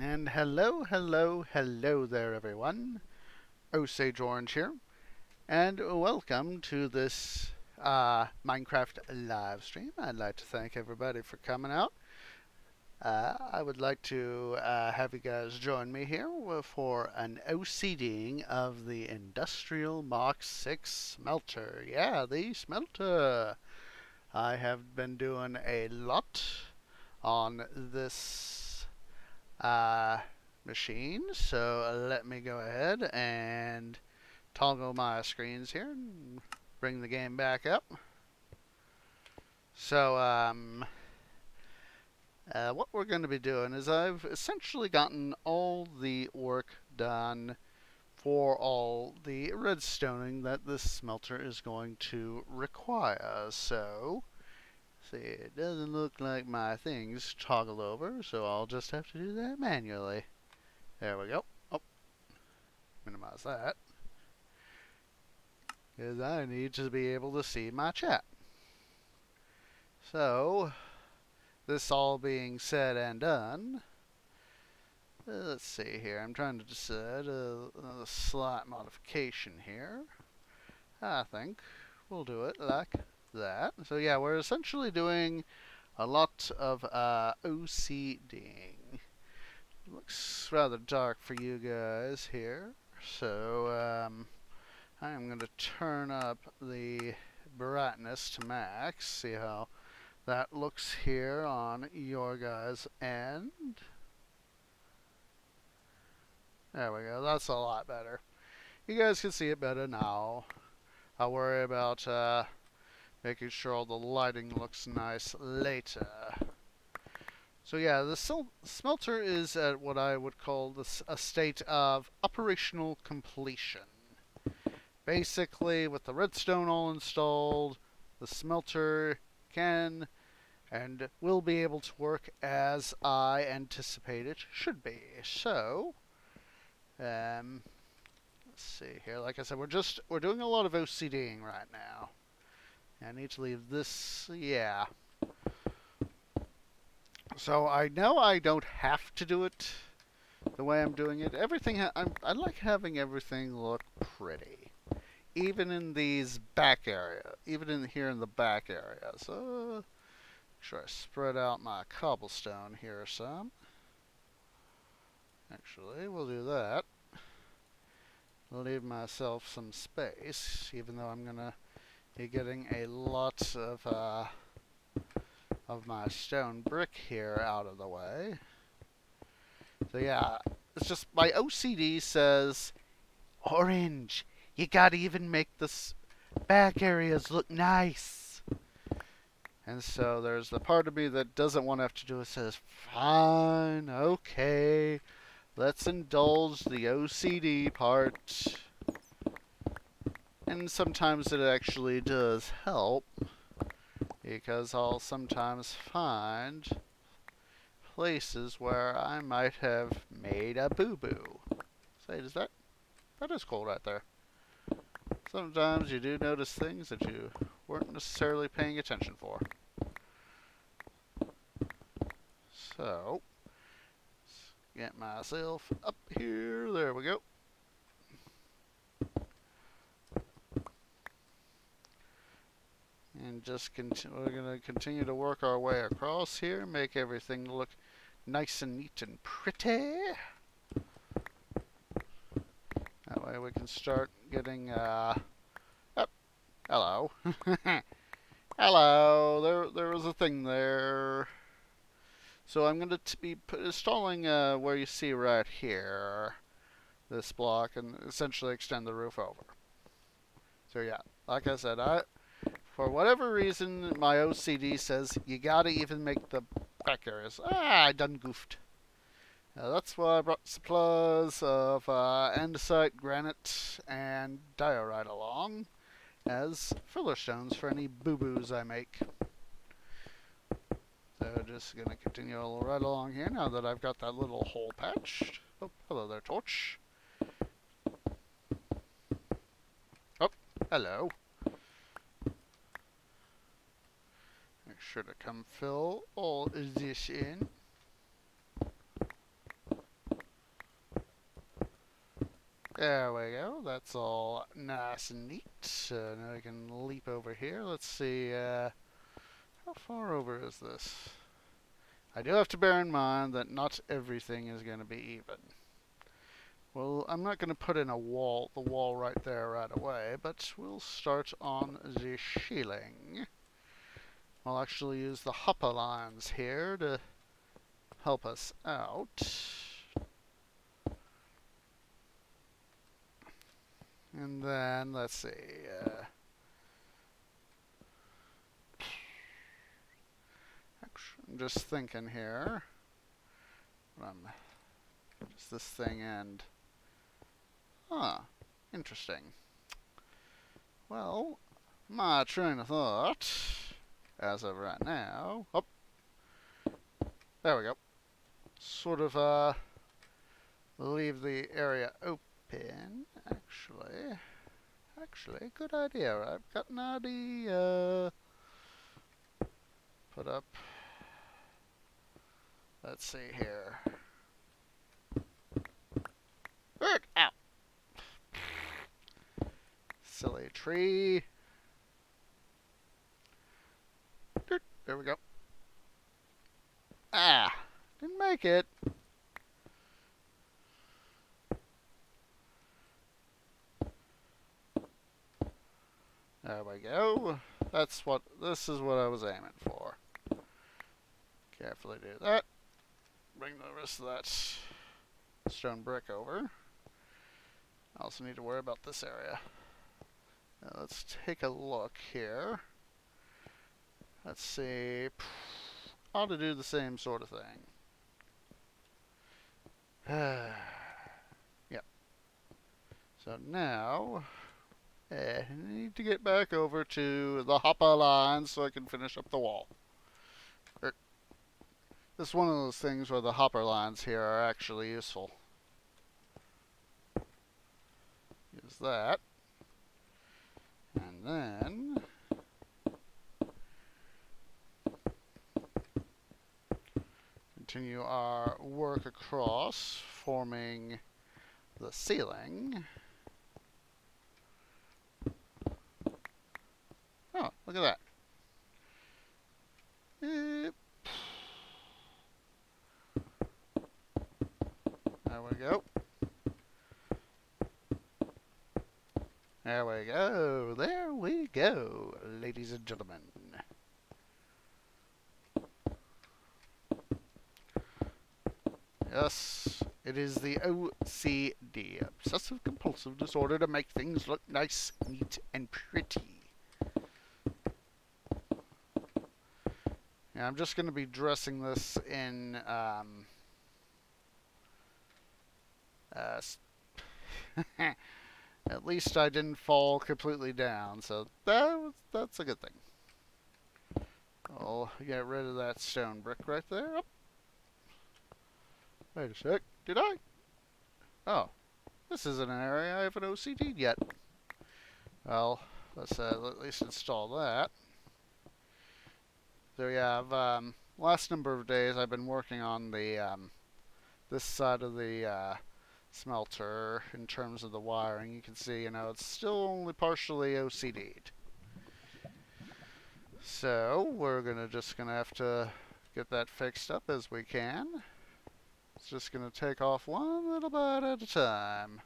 And hello there everyone. Osage Orange here, and welcome to this Minecraft live stream. I'd like to thank everybody for coming out. I would like to have you guys join me here for an OCDing of the Industrial Mach 6 Smelter. Yeah, the smelter. I have been doing a lot on this machine, so let me go ahead and toggle my screens here and bring the game back up. So what we're going to be doing is I've essentially gotten all the work done for all the redstoning that this smelter is going to require. So see, it doesn't look like my things toggle over, so I'll just have to do that manually. There we go. Oh, minimize that, because I need to be able to see my chat. So, this all being said and done, let's see here. I'm trying to decide another slight modification here. I think we'll do it like that. So yeah, we're essentially doing a lot of OCDing. Looks rather dark for you guys here, so I'm going to turn up the brightness to max. See how that looks here on your guys' end. There we go. That's a lot better. You guys can see it better now. I'll worry about making sure all the lighting looks nice later. So yeah, the smelter is at what I would call a state of operational completion. Basically, with the redstone all installed, the smelter can and will be able to work as I anticipate it should be. So, let's see here. Like I said, we're doing a lot of OCDing right now. I need to leave this, yeah. So I know I don't have to do it the way I'm doing it. I like having everything look pretty, even in these back area, even here in the back area. So make sure I spread out my cobblestone here some. Actually, we'll do that. Leave myself some space, even though I'm gonna be getting a lot of my stone brick here out of the way. So yeah, it's just my OCD says, Orange, you gotta even make the back areas look nice. And so there's the part of me that doesn't want to have to do it, says, fine, okay, let's indulge the OCD part. And sometimes it actually does help, because I'll sometimes find places where I might have made a boo-boo. Say, that is cool right there. Sometimes you do notice things that you weren't necessarily paying attention for. So, let's get myself up here. There we go. And just we're going to continue to work our way across here, make everything look nice and neat and pretty. That way we can start getting, oh, hello. Hello, there was a thing there. So I'm going to be installing where you see right here, this block, and essentially extend the roof over. So yeah, like I said, for whatever reason, my OCD says you gotta even make the back areas. I done goofed. That's why I brought supplies of andesite, granite, and diorite along as filler stones for any boo-boos I make. So just gonna continue right along here now that I've got that little hole patched. Oh, hello there, torch. Oh, hello. Make sure to come fill all this in. There we go. That's all nice and neat. So now we can leap over here. Let's see, how far over is this? I do have to bear in mind that not everything is going to be even. Well, I'm not going to put in the wall right there right away, but we'll start on the ceiling. I'll actually use the hopper lines here to help us out. And then, let's see, I'm just thinking here. Does this thing end? Huh, interesting. Well, my train of thought, as of right now, oh, there we go. Sort of, leave the area open, actually, good idea. I've got an idea. Put up, let's see here. Ow! Silly tree. There we go. Ah, didn't make it. There we go. This is what I was aiming for. Carefully do that. Bring the rest of that stone brick over. I also need to worry about this area. Now let's take a look here. Let's see. Ought to do the same sort of thing. Yep. So now, I need to get back over to the hopper line so I can finish up the wall. This is one of those things where the hopper lines here are actually useful. Use that. And then continue our work across, forming the ceiling. Oh, look at that. There we go. There we go. There we go, ladies and gentlemen. Yes, it is the OCD, obsessive compulsive disorder, to make things look nice, neat, and pretty. Yeah, I'm just going to be dressing this in, at least I didn't fall completely down, so that's a good thing. I'll get rid of that stone brick right there. Oh. Wait a sec, did I? Oh, this isn't an area I haven't OCD'd yet. Well, let's at least install that. So yeah, last number of days I've been working on the, this side of the, smelter in terms of the wiring. You can see, it's still only partially OCD'd. So we're just gonna have to get that fixed up as we can. It's just gonna take off one little bit at a time.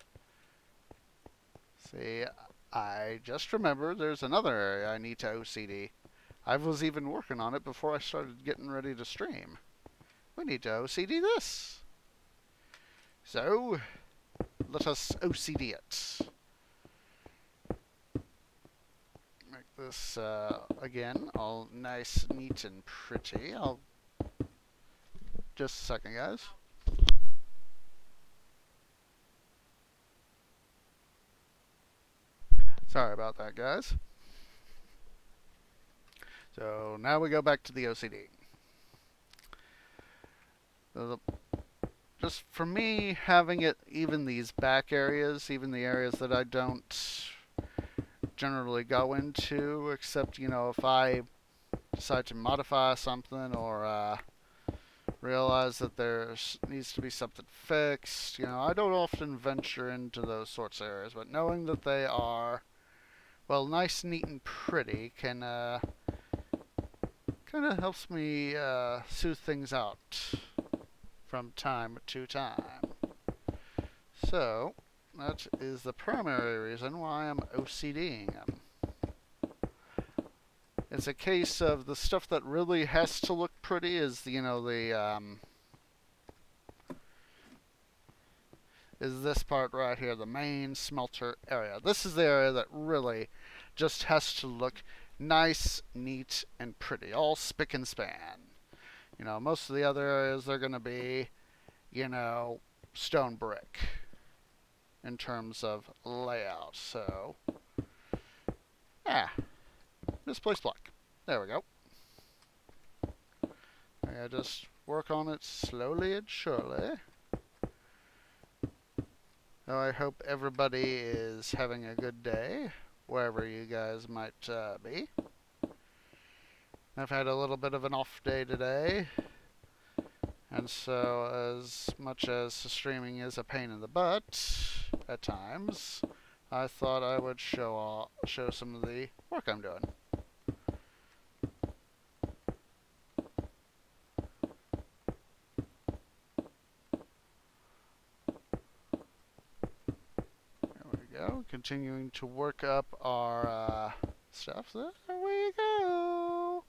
See, I just remembered there's another area I need to OCD. I was even working on it before I started getting ready to stream. We need to OCD this. So, let us OCD it. Make this, again, all nice, neat, and pretty. Just a second, guys. Sorry about that, guys. So, now we go back to the OCD. Just for me, having it, even these back areas, even the areas that I don't generally go into, except, if I decide to modify something or realize that there needs to be something fixed. I don't often venture into those sorts of areas, but knowing that they are, well, nice, neat, and pretty can kind of helps me soothe things out from time to time. So, that is the primary reason why I'm OCDing them. It's a case of the stuff that really has to look pretty is, is this part right here, the main smelter area. This is the area that really just has to look nice, neat, and pretty, all spick and span. Most of the other areas, they're going to be, stone brick in terms of layout. So, yeah, misplaced block. There we go. I just work on it slowly and surely. So I hope everybody is having a good day, wherever you guys might be. I've had a little bit of an off day today, and so as much as streaming is a pain in the butt at times, I thought I would show some of the work I'm doing. Continuing to work up our stuff. There we go.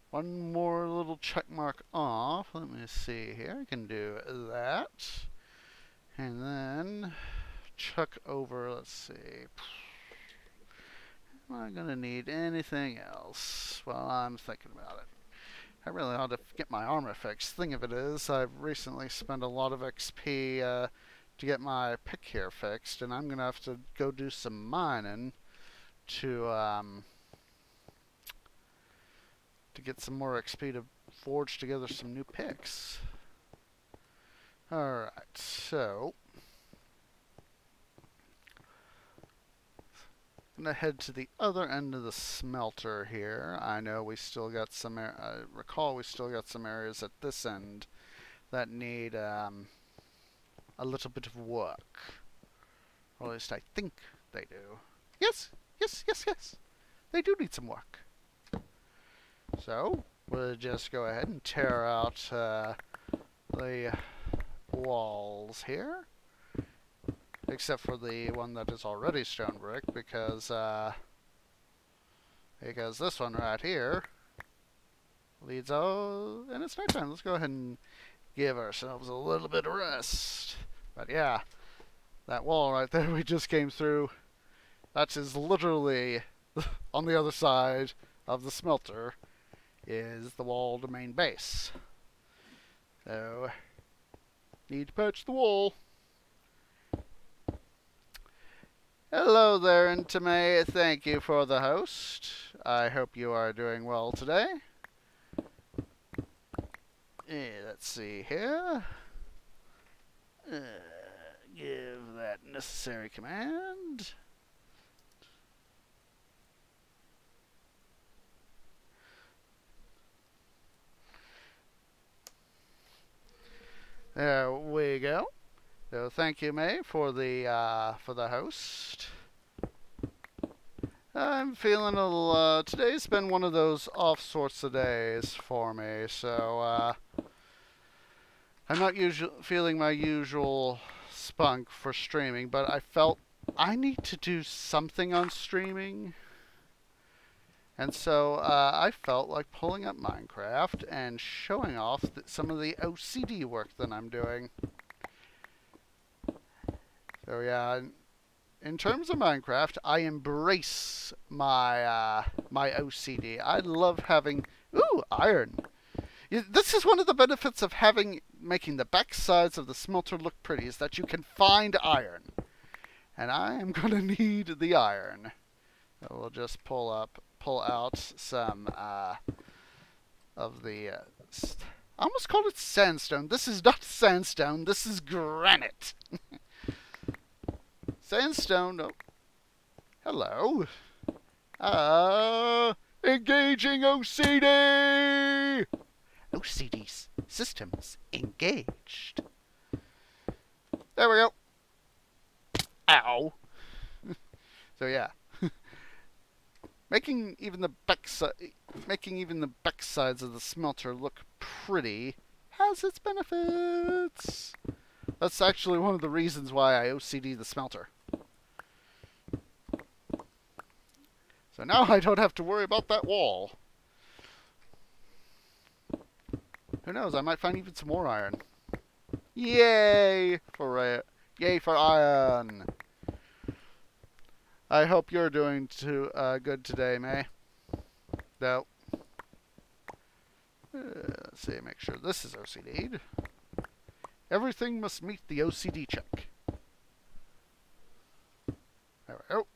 One more little check mark off. Let me see here. I can do that. And then chuck over, let's see. Am I going to need anything else while I'm thinking about it? I really ought to get my armor fixed. Thing of it is, I've recently spent a lot of XP to get my pick here fixed, and I'm gonna have to go do some mining to get some more XP to forge together some new picks. Alright, so I'm gonna head to the other end of the smelter here. I know we still got some I recall we still got some areas at this end that need a little bit of work. Or at least I think they do. Yes! Yes, yes, yes! They do need some work. So, we'll just go ahead and tear out the walls here. Except for the one that is already stone brick, because this one right here leads and it's nighttime. Let's go ahead and give ourselves a little bit of rest. But yeah, that wall right there we just came through, that is literally on the other side of the smelter is the wall to main base. So, need to patch the wall. Hello there, Intime. Thank you for the host. I hope you are doing well today. Let's see here. Give that necessary command. There we go. So thank you, May, for the host. I'm feeling a little. Today's been one of those off sorts of days for me, so I'm not feeling my usual spunk for streaming, but I felt I need to do something on streaming. And so I felt like pulling up Minecraft and showing off some of the OCD work that I'm doing. So yeah, in terms of Minecraft, I embrace my my OCD. I love having iron. This is one of the benefits of making the back sides of the smelter look pretty, is that you can find iron. And I am going to need the iron. So we'll just pull out some of the... I almost called it sandstone. This is not sandstone. This is granite. Sandstone. Oh. Hello. Engaging OCD. OCD systems engaged. There we go. Ow. So yeah. Making even the back sides of the smelter look pretty has its benefits. That's actually one of the reasons why I OCD the smelter. So now I don't have to worry about that wall. Who knows, I might find even some more iron. Yay for iron! I hope you're doing good today, May. No. Let's see, make sure this is OCD'd. Everything must meet the OCD check. There we go.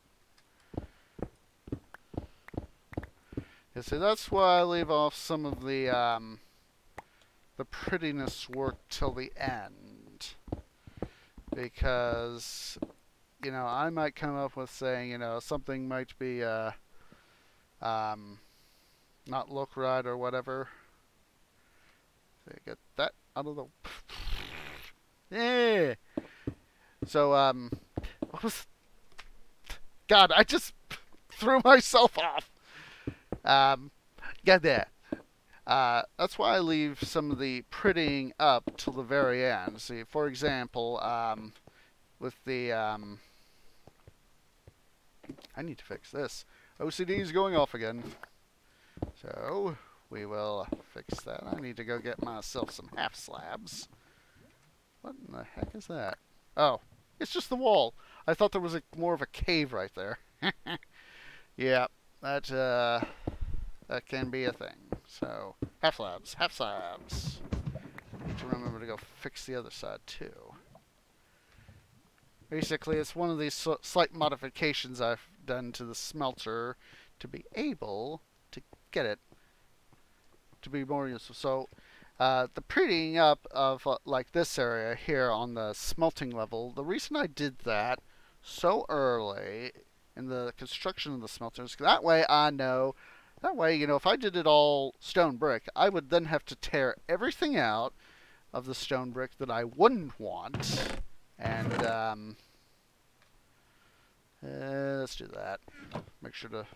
Yeah, see, that's why I leave off some of the prettiness work till the end. Because, you know, I might come up with saying, you know, something might be, not look right or whatever. So get that out of the... Yeah! So, what was... God, I just threw myself off! Get there. That's why I leave some of the prettying up till the very end. See, for example, with the, I need to fix this. OCD is going off again. So, we will fix that. I need to go get myself some half slabs. What in the heck is that? Oh, it's just the wall. I thought there was more of a cave right there. Yeah, that can be a thing. So, half slabs, half slabs. Need to remember to go fix the other side too. Basically, it's one of these slight modifications I've done to the smelter to be able to get it to be more useful. So, the prettying up of like this area here on the smelting level, the reason I did that so early in the construction of the smelters, that way I know, that way, you know, if I did it all stone brick, I would then have to tear everything out of the stone brick that I wouldn't want, and let's do that. Make sure to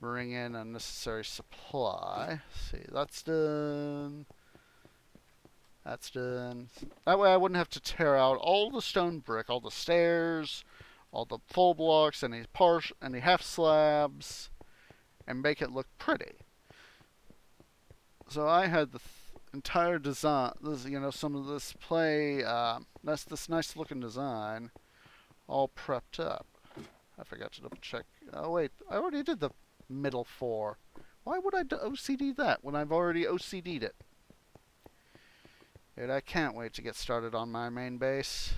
bring in unnecessary supply. Let's see, that's done. That's done. That way I wouldn't have to tear out all the stone brick, all the stairs, all the full blocks, any half slabs, and make it look pretty. So I had the entire design, you know, some of this this nice looking design all prepped up. I forgot to double check. Oh wait, I already did the middle 4. Why would I OCD that when I've already OCD'd it? Dude, I can't wait to get started on my main base.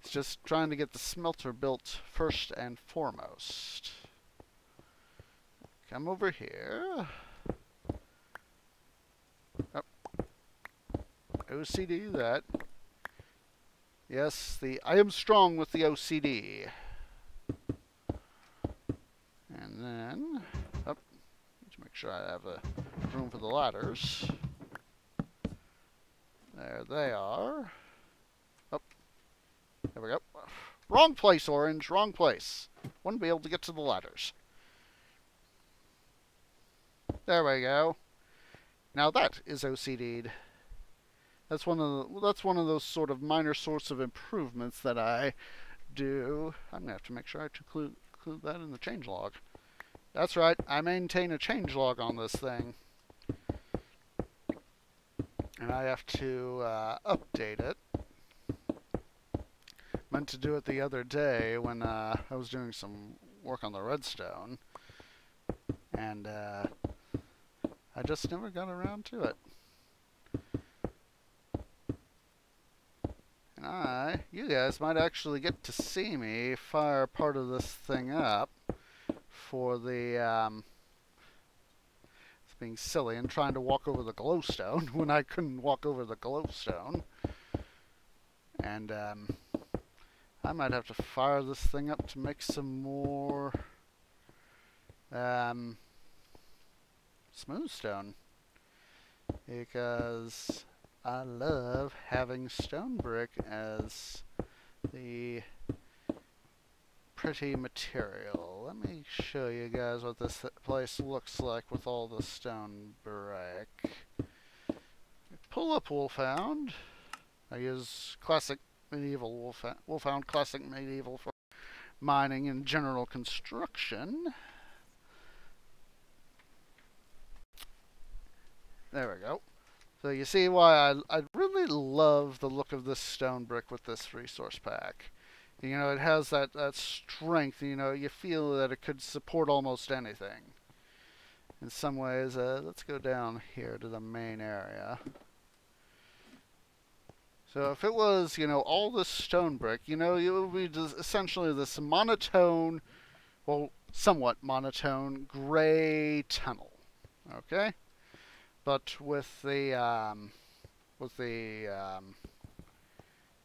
It's just trying to get the smelter built first and foremost. Come over here. Oh. OCD that. Yes, I am strong with the OCD. And then, up. Need to make sure I have room for the ladders. There they are. Oh, there we go. Wrong place, Orange. Wrong place. Wouldn't be able to get to the ladders. There we go. Now that is OCD'd. That's one of those sort of minor sorts of improvements that I do. I'm gonna have to make sure I include that in the changelog. That's right. I maintain a changelog on this thing. And I have to update it. Meant to do it the other day when I was doing some work on the redstone. And I just never got around to it. And you guys might actually get to see me fire part of this thing up for the, it's being silly and trying to walk over the glowstone when I couldn't walk over the glowstone. And, I might have to fire this thing up to make some more, smooth stone. because I love having stone brick as the pretty material. Let me show you guys what this place looks like with all the stone brick. Pull up Wolfhound. I use classic medieval Wolfhound classic medieval for mining and general construction. There we go. So you see why I really love the look of this stone brick with this resource pack. You know, it has that strength, you know, you feel that it could support almost anything. In some ways, let's go down here to the main area. So if it was, you know, all this stone brick, you know, it would be just essentially this monotone, well, somewhat monotone, gray tunnel. Okay? But with the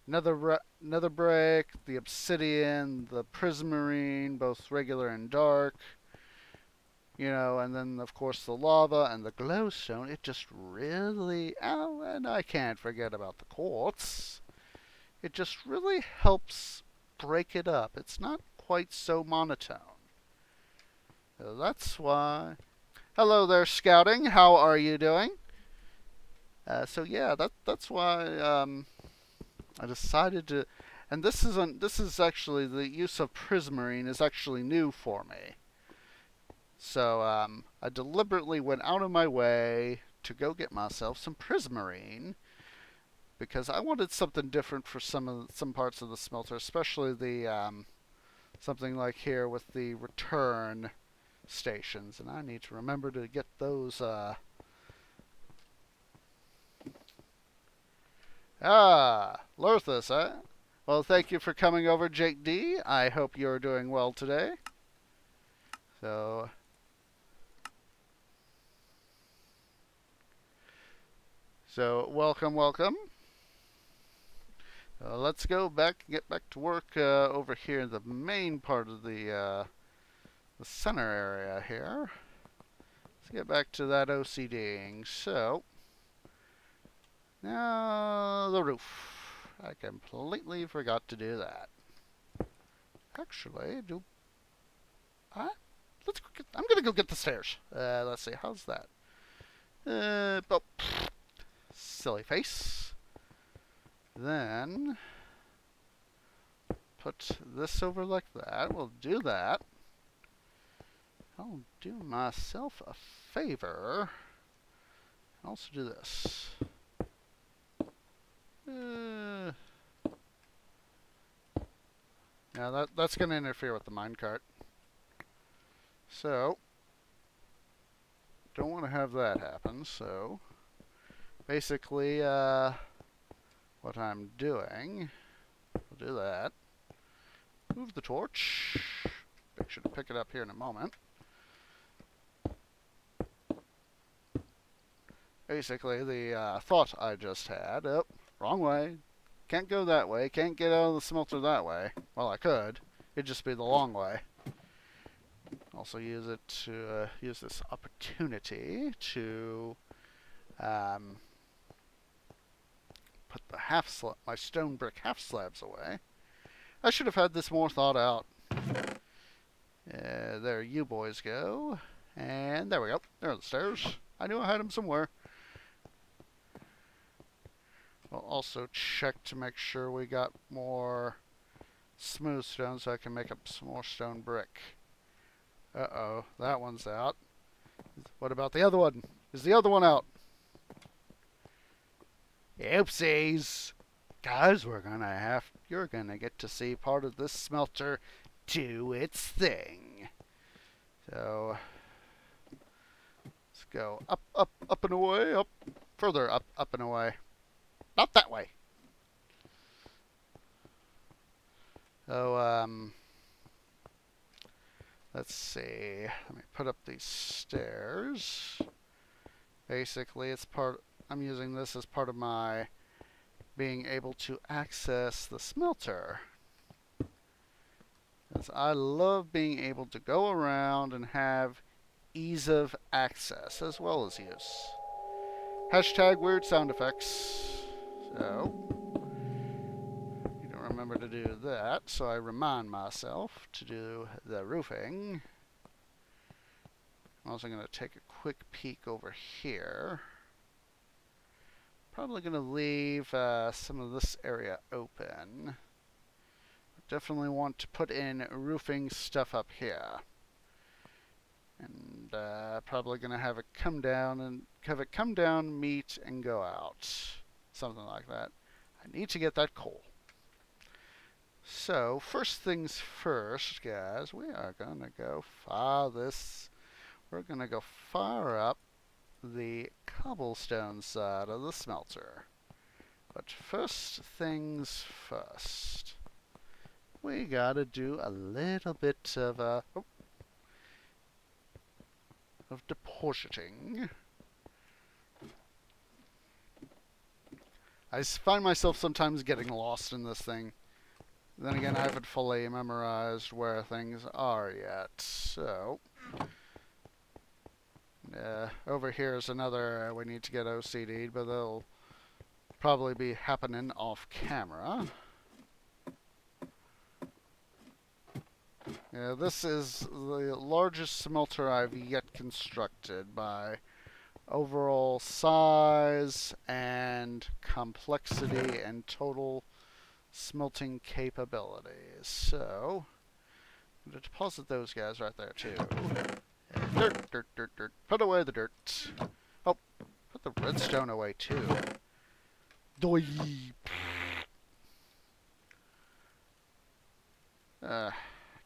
nether brick, the obsidian, the prismarine, both regular and dark, you know, and then of course the lava and the glowstone, it just really, oh, and I can't forget about the quartz. It just really helps break it up. It's not quite so monotone. So that's why. Hello there, Scouting. How are you doing? So yeah, that's why I decided to, and this is actually the use of prismarine is actually new for me. So I deliberately went out of my way to go get myself some prismarine because I wanted something different for some parts of the smelter, especially the something like here with the return stations, and I need to remember to get those. Lurthus, eh? Well, thank you for coming over, Jake D. I hope you're doing well today. So welcome, welcome. Let's get back to work over here in the main part of the center area here. Let's get back to that OCDing. So, now the roof. I completely forgot to do that. Actually, I'm gonna go get the stairs. Let's see, how's that? Oh, silly face. Then put this over like that. We'll do that. I'll do myself a favor. I'll also do this. Yeah, that's going to interfere with the minecart. So, don't want to have that happen. So, basically, what I'm doing, we'll do that. Move the torch. Make sure to pick it up here in a moment. Basically, the thought I just had, oh, wrong way. Can't go that way. Can't get out of the smelter that way. Well, I could. It'd just be the long way. Also use it to use this opportunity to put the my stone brick half slabs away. I should have had this more thought out. There you boys go. And there we go. There are the stairs. I knew I had them somewhere. We'll also check to make sure we got more smooth stone so I can make up some more stone brick. Uh-oh, that one's out. What about the other one? Is the other one out? Oopsies! Guys, you're gonna get to see part of this smelter do its thing. So, let's go up, up, up and away, up, further up, up and away. Not that way. So, let's see. Let me put up these stairs. Basically, I'm using this as part of my being able to access the smelter. Because I love being able to go around and have ease of access as well as use. Hashtag weird sound effects. So, you don't remember to do that, so I remind myself to do the roofing. I'm also going to take a quick peek over here. Probably going to leave some of this area open. Definitely want to put in roofing stuff up here. And probably going to have it come down, meet, and go out. Something like that. I need to get that coal. So, first things first, guys, we are going to go we're going to go far up the cobblestone side of the smelter. But first things first, we got to do a little bit of depositing. I find myself sometimes getting lost in this thing. Then again, I haven't fully memorized where things are yet, so... over here is another we need to get OCD'd, but they'll probably be happening off camera. Yeah, this is the largest smelter I've yet constructed by overall size and complexity and total smelting capabilities. So, I'm going to deposit those guys right there too. Dirt, dirt, dirt, dirt. Put away the dirt. Oh, put the redstone away too. Doi.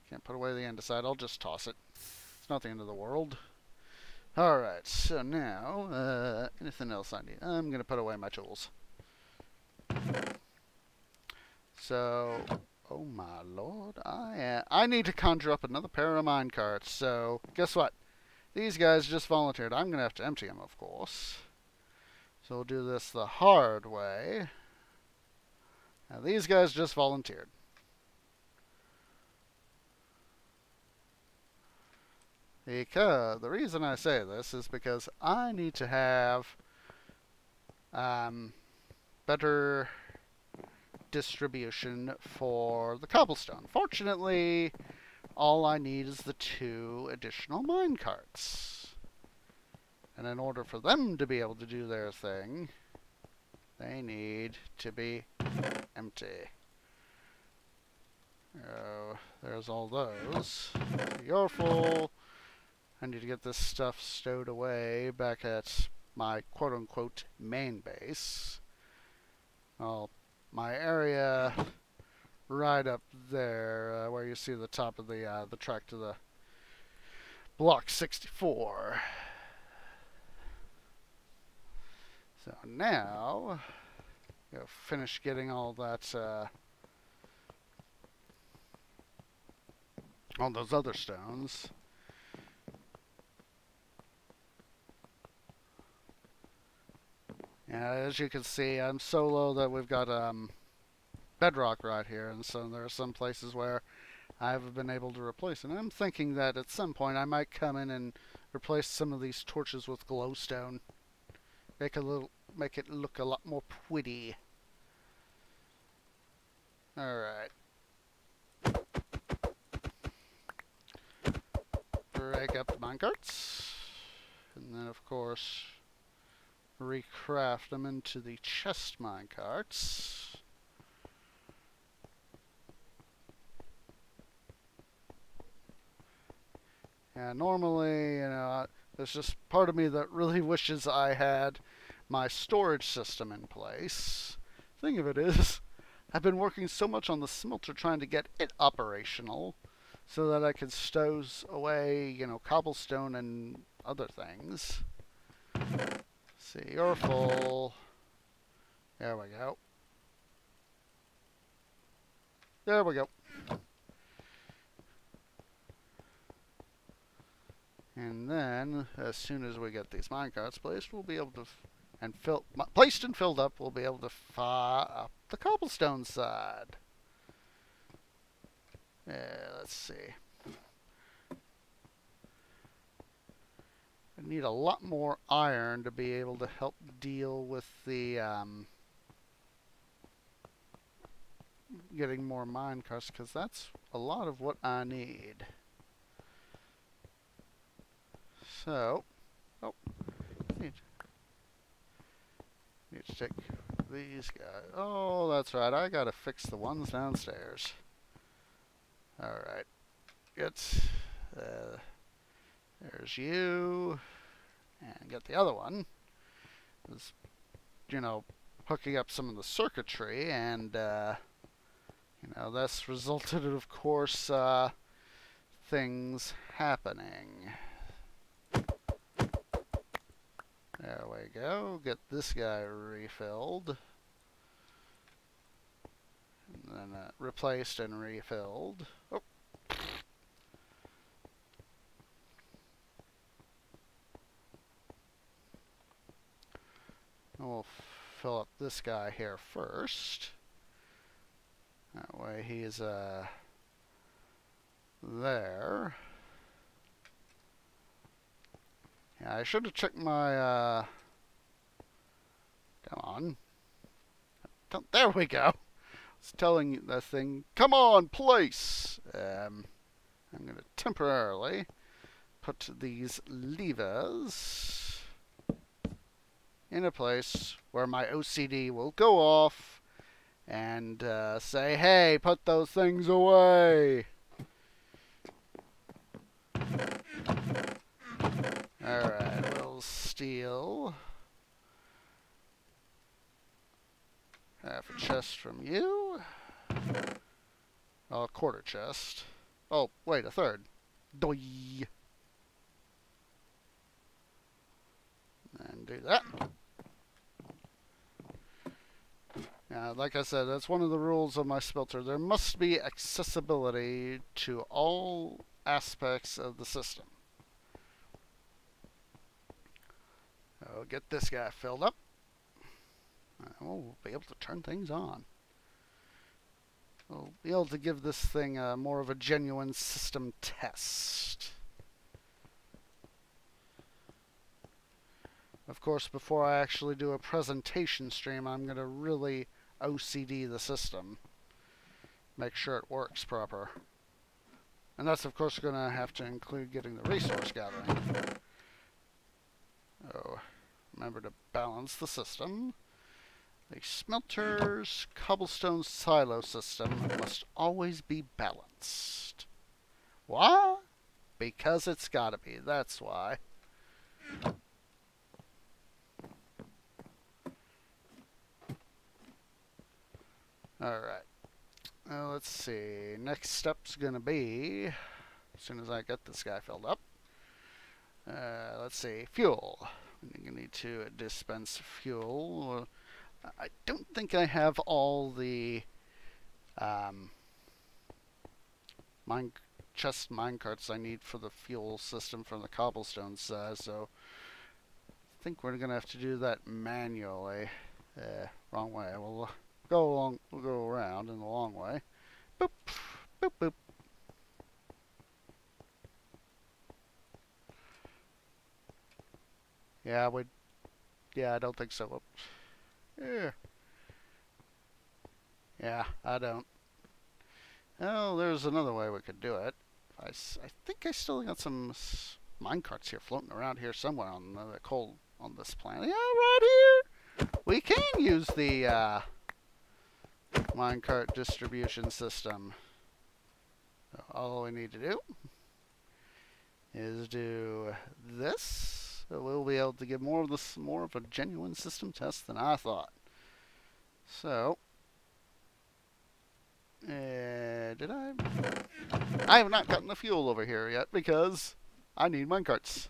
Can't put away the andesite. I'll just toss it. It's not the end of the world. Alright, so now, anything else I need? I'm going to put away my tools. So, oh my lord, I need to conjure up another pair of minecarts. So, guess what? These guys just volunteered. I'm going to have to empty them, of course. So we'll do this the hard way. Now, these guys just volunteered. Because the reason I say this is because I need to have better distribution for the cobblestone. Fortunately, all I need is the 2 additional minecarts. And in order for them to be able to do their thing, they need to be empty. Oh, there's all those. You're full. I need to get this stuff stowed away back at my quote-unquote main base. Well, my area right up there, where you see the top of the track to the block 64. So now, go finish getting all that, all those other stones. Yeah, as you can see, I'm so low that we've got bedrock right here, and so there are some places where I haven't been able to replace it. And I'm thinking that at some point I might come in and replace some of these torches with glowstone. Make it look a lot more pretty. Alright. Break up the minecarts. And then, of course, recraft them into the chest minecarts. Yeah, normally, you know, there's just part of me that really wishes I had my storage system in place. Thing of it is, I've been working so much on the smelter trying to get it operational so that I could stow away, you know, cobblestone and other things. Let's see, you're full. There we go. There we go. And then, as soon as we get these minecarts placed, we'll be able to, placed and filled up, we'll be able to fire up the cobblestone side. Let's see. I need a lot more iron to be able to help deal with the getting more mine carts, because that's a lot of what I need. So, oh, need to take these guys. Oh, that's right. I gotta fix the ones downstairs. All right, get there's you, and get the other one. Is, you know, hooking up some of the circuitry, and you know, that's resulted in, of course, things happening. There we go. Get this guy refilled. And then replaced and refilled. Oh. We'll fill up this guy here first. That way he's there. Yeah, I should have checked my come on. There we go. It's telling that thing, come on, place. I'm going to temporarily put these levers in a place where my OCD will go off and say, hey, put those things away. Alright, we'll steal half a chest from you. Oh, a quarter chest. Oh, wait, a third. Doi. And do that. Now, like I said, that's one of the rules of my smelter. There must be accessibility to all aspects of the system. I'll get this guy filled up. We'll be able to turn things on. We'll be able to give this thing more of a genuine system test. Of course, before I actually do a presentation stream, I'm going to really OCD the system. Make sure it works proper. And that's, of course, going to have to include getting the resource gathering. Oh, remember to balance the system. The smelter's cobblestone silo system must always be balanced. Why? Because it's gotta be, that's why. Alright. Let's see. Next step's gonna be, as soon as I get this guy filled up, let's see, fuel. You need to dispense fuel. I don't think I have all the chest minecarts I need for the fuel system from the cobblestones, so I think we're gonna have to do that manually. Wrong way. We'll go along. We'll go around in the long way. Boop, boop, boop. Yeah, we. Yeah, I don't think so. Oops. Yeah. Yeah, I don't. Oh, there's another way we could do it. I think I still got some minecarts here floating around here somewhere on the coal on this planet. Yeah, right here. We can use the minecart distribution system. So all we need to do is do this. So we'll be able to get more of a genuine system test than I thought. So, did I? I have not gotten the fuel over here yet because I need minecarts.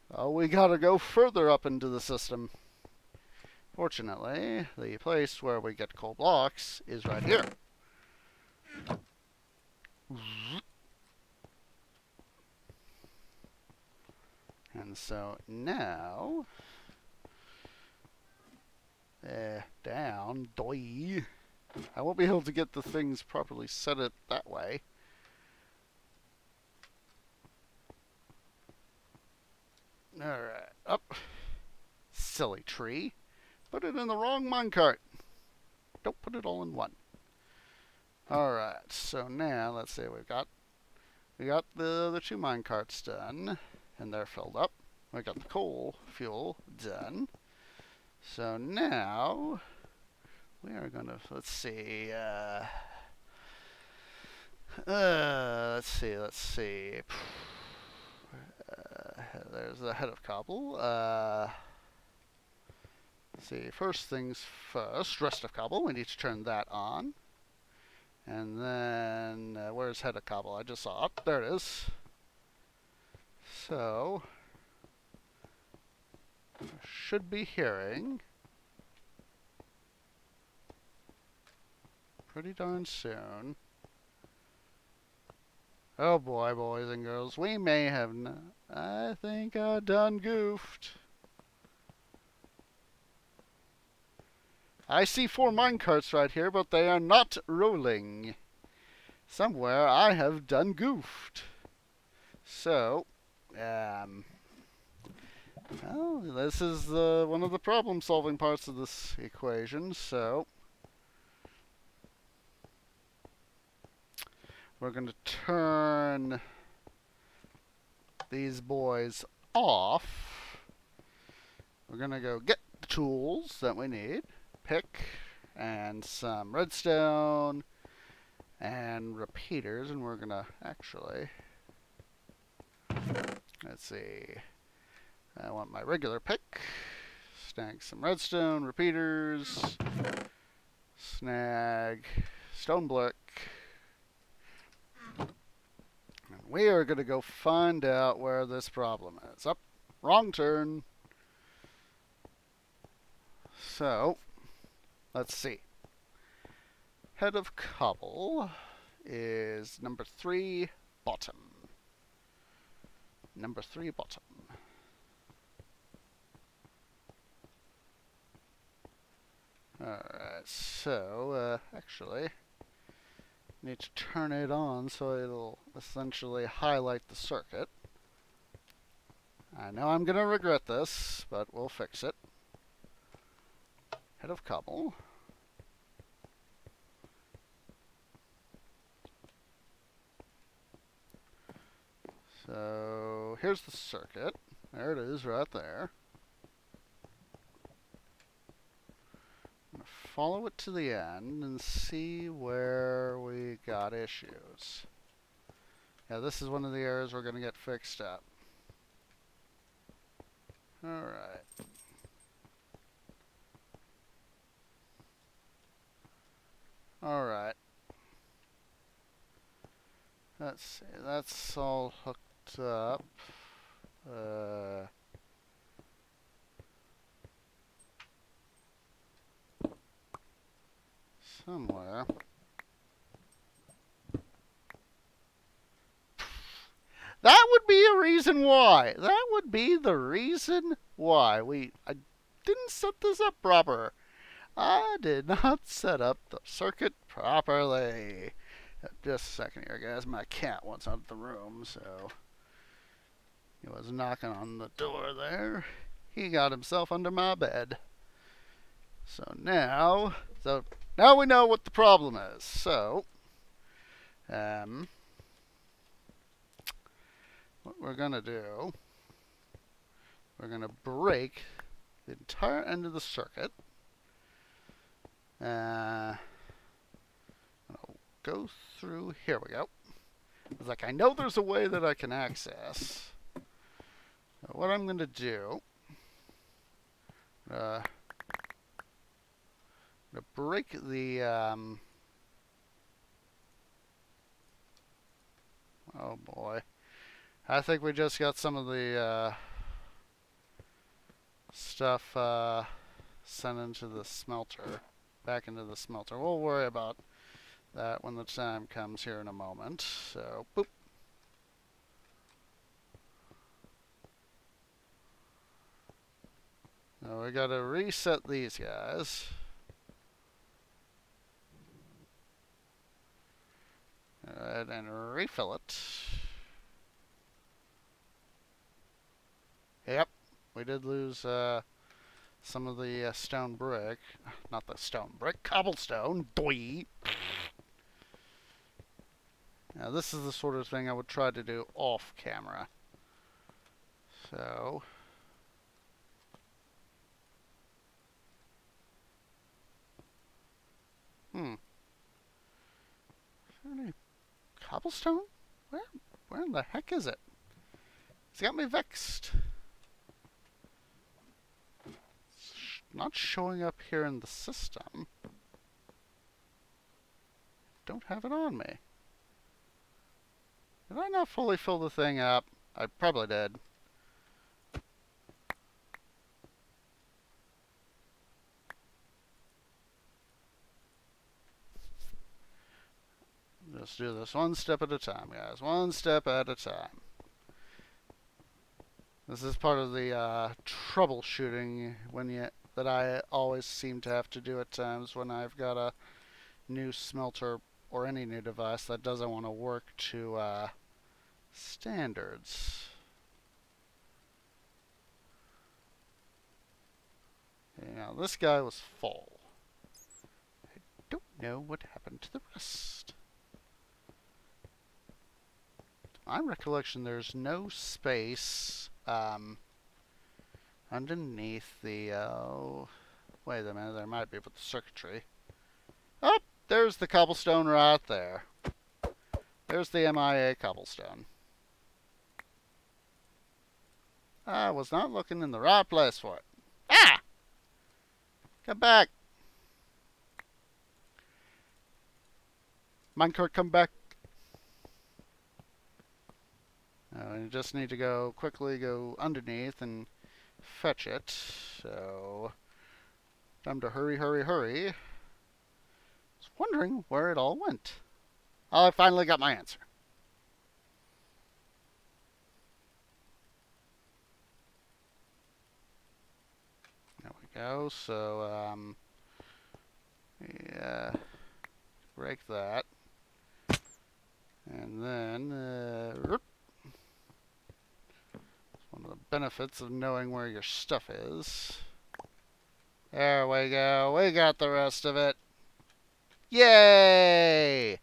Oh, we gotta go further up into the system. Fortunately, the place where we get coal blocks is right here. And so now, down, doi. I won't be able to get the things properly set it that way. Alright, up. Silly tree. Put it in the wrong minecart. Don't put it all in one. Alright, so now let's see, we got the other two minecarts done, and they're filled up. We got the coal fuel done. So now we are gonna let's see. Let's see. There's the head of cobble. Let's see. First things first. Rest of cobble. We need to turn that on. And then where's head of cobble? I just saw it. There it is. So should be hearing pretty darn soon. Oh boy, boys and girls, we may have I think I done goofed. I see 4 minecarts right here, but they are not rolling. Somewhere I have done goofed. So, well, this is one of the problem-solving parts of this equation, so we're going to turn these boys off. We're going to go get the tools that we need. Pick and some redstone and repeaters. And we're going to actually, let's see. I want my regular pick. Snag some redstone, repeaters. Snag stone block. We are going to go find out where this problem is. Up, wrong turn. So, let's see. Head of cobble is number 3 bottom. Number 3 bottom. Alright, so, actually, need to turn it on so it'll essentially highlight the circuit. I know I'm going to regret this, but we'll fix it. Head of cobble. So here's the circuit. There it is right there. I'm going to follow it to the end and see where we got issues. Yeah, this is one of the areas we're going to get fixed up. Alright. Alright. Let's see, that's all hooked up. Somewhere. That would be a reason why. That would be the reason why. I didn't set this up proper. I did not set up the circuit properly. Just a second here, guys. My cat wants out of the room, so he was knocking on the door there. He got himself under my bed. So now we know what the problem is. So, what we're gonna do, we're gonna break the entire end of the circuit. I'll go through. Here we go. It's like I know there's a way that I can access. So what I'm going to do, I'm going to break the. Oh boy, I think we just got some of the stuff sent into the smelter. Back into the smelter. We'll worry about that when the time comes here in a moment. So, boop. Now we gotta reset these guys. Alright, and refill it. Yep, we did lose some of the stone brick. Not the stone brick, cobblestone. Doi. Now this is the sort of thing I would try to do off camera. So... Is there any cobblestone? Where in the heck is it? It's got me vexed. It's not showing up here in the system. Don't have it on me. Did I not fully fill the thing up? I probably did. Just do this one step at a time, guys. One step at a time. This is part of the troubleshooting that I always seem to have to do at times when I've got a new smelter or any new device that doesn't want to work to standards. Now this guy was full. I don't know what happened to the rest. To my recollection, there's no space underneath the... wait a minute, there might be with the circuitry. Oh, there's the cobblestone right there. There's the MIA cobblestone. I was not looking in the right place for it. Ah! Come back! Minecart, come back. You just need to quickly go underneath and fetch it. So, time to hurry, hurry, hurry. I was wondering where it all went. Oh, I finally got my answer. There we go. So, yeah, break that. And then, one of the benefits of knowing where your stuff is. There we go. We got the rest of it. Yay!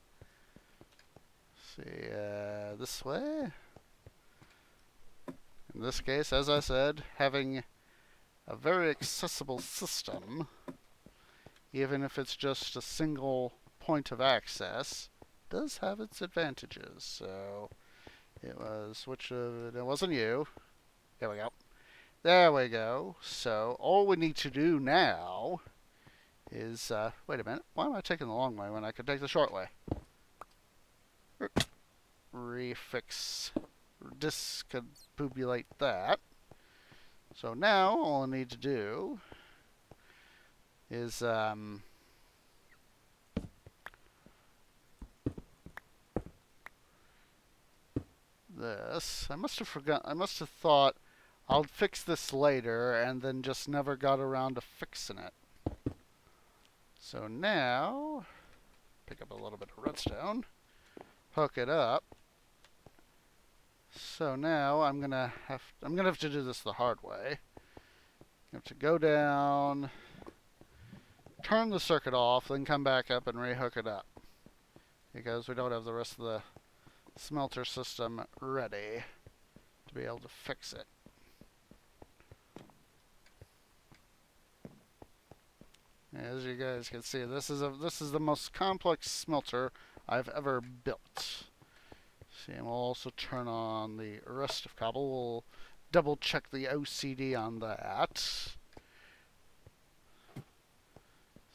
Let's see, this way. In this case, as I said, having a very accessible system, even if it's just a single point of access, does have its advantages. So, it was, it wasn't you. There we go. There we go. So, all we need to do now is, wait a minute, why am I taking the long way when I could take the short way? Refix, discombobulate that. So now, all I need to do is, this. I must have thought I'll fix this later and then just never got around to fixing it. So now, pick up a little bit of redstone, hook it up. So now I'm gonna have to do this the hard way. I have to go down, turn the circuit off, then come back up and rehook it up, because we don't have the rest of the smelter system ready to be able to fix it. As you guys can see, this is the most complex smelter I've ever built. See, and we'll also turn on the rest of cobble. We'll double check the OCD on that.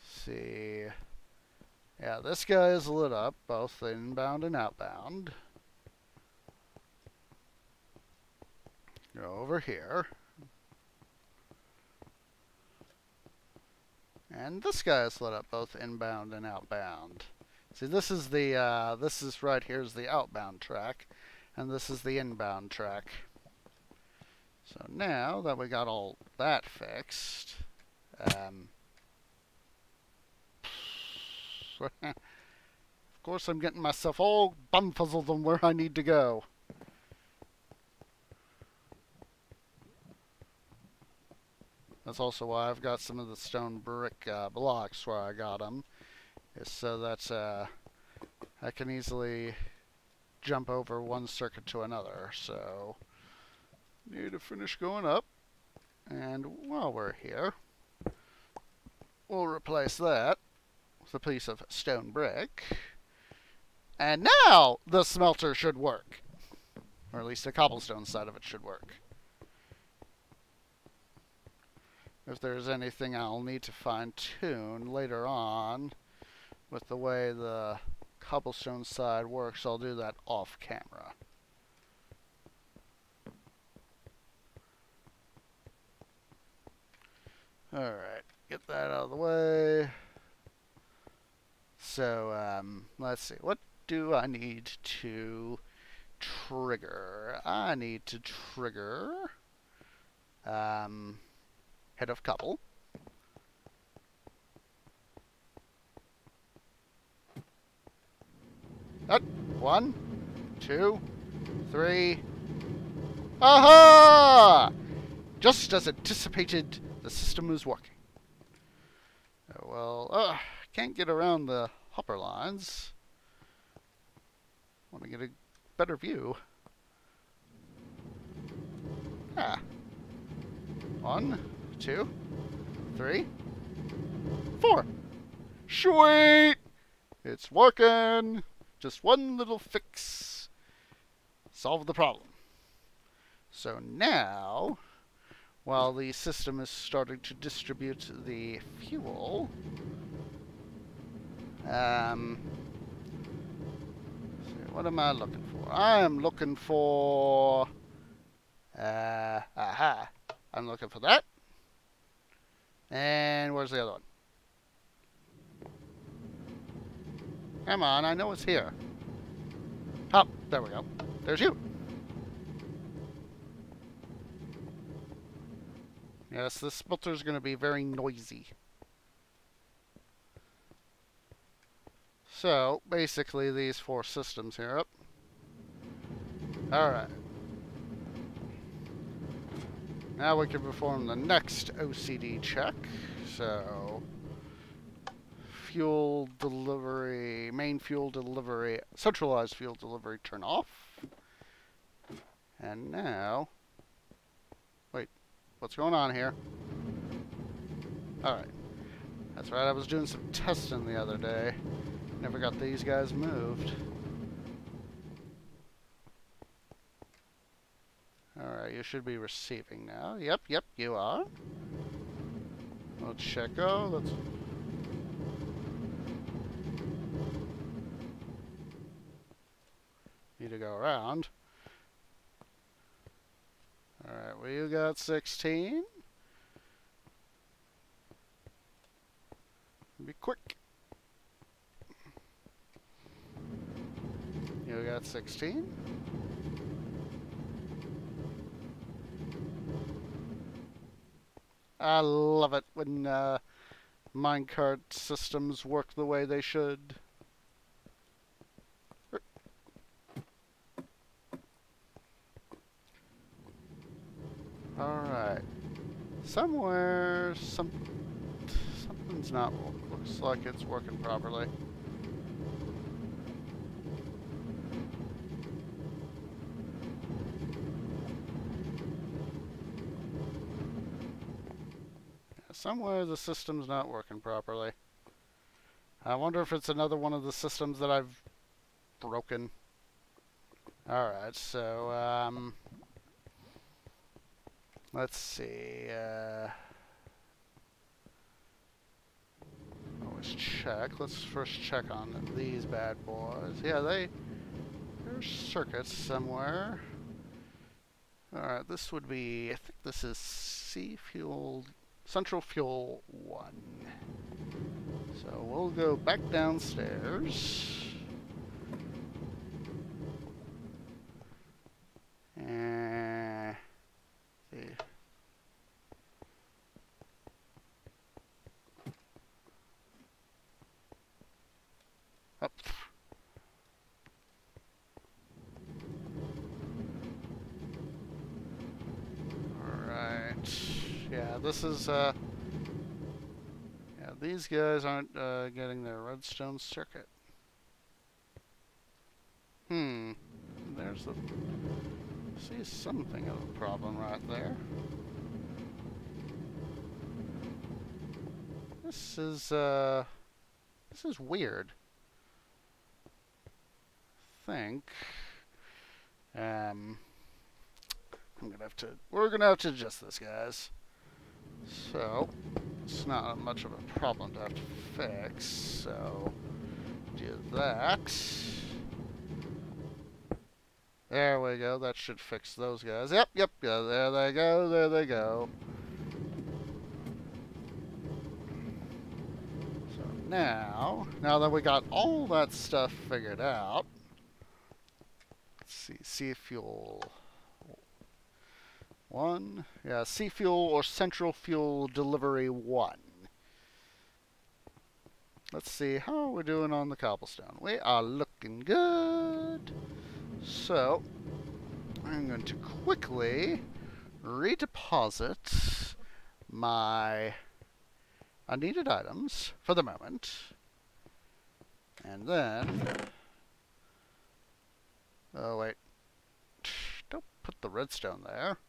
See, yeah, this guy is lit up, both inbound and outbound. Go over here. And this guy is lit up both inbound and outbound. See, this is right here is the outbound track, and this is the inbound track. So now that we got all that fixed, of course I'm getting myself all bumfuzzled on where I need to go. That's also why I've got some of the stone brick blocks where I got them, is so that I can easily jump over one circuit to another. So, need to finish going up, and while we're here, we'll replace that with a piece of stone brick. And now the smelter should work. Or at least the cobblestone side of it should work. If there's anything I'll need to fine-tune later on with the way the cobblestone side works, I'll do that off camera. Alright, get that out of the way. So, let's see. What do I need to trigger? I need to trigger head of couple. Up. 1, 2, 3. Aha! Just as anticipated, the system was working. Oh, well, can't get around the hopper lines. Want to get a better view. Ah. 1, 2, 3, 4. Sweet! It's working! Just one little fix. Solve the problem. So now, while the system is starting to distribute the fuel, what am I looking for? I am looking for, I'm looking for that. And where's the other one? Come on, I know it's here. Oh, there we go. There's you. Yes, this smelter's going to be very noisy. So, basically these 4 systems here up. Alright. Now we can perform the next OCD check. So, fuel delivery, main fuel delivery, centralized fuel delivery turn off. And now, wait, what's going on here? Alright. That's right, I was doing some testing the other day. Never got these guys moved. Alright, you should be receiving now. Yep, you are. Let's check. Oh, let's... Need to go around. Alright, well, you got 16. Be quick. You got 16. I love it when minecart systems work the way they should. Alright. Somewhere, something's not, looks like it's working properly. Somewhere the system's not working properly. I wonder if it's another one of the systems that I've broken. Alright, so, let's see, always check. Let's first check on these bad boys. Yeah, there's circuits somewhere. Alright, this would be, I think this is C-fuel, Central Fuel 1. So we'll go back downstairs. And see. Up. Alright. Yeah, this is, yeah, these guys aren't getting their redstone circuit. There's a... see something of a problem right there. This is weird. We're gonna have to adjust this, guys. So, it's not much of a problem to have to fix, so do that. There we go, that should fix those guys. Yep, yeah, there they go. So now that we got all that stuff figured out, let's see, sea fuel 1. Yeah, sea fuel or central fuel delivery 1. Let's see how we're doing on the cobblestone. We are looking good. So, I'm going to quickly redeposit my unneeded items for the moment. And then... oh, wait. Don't put the redstone there.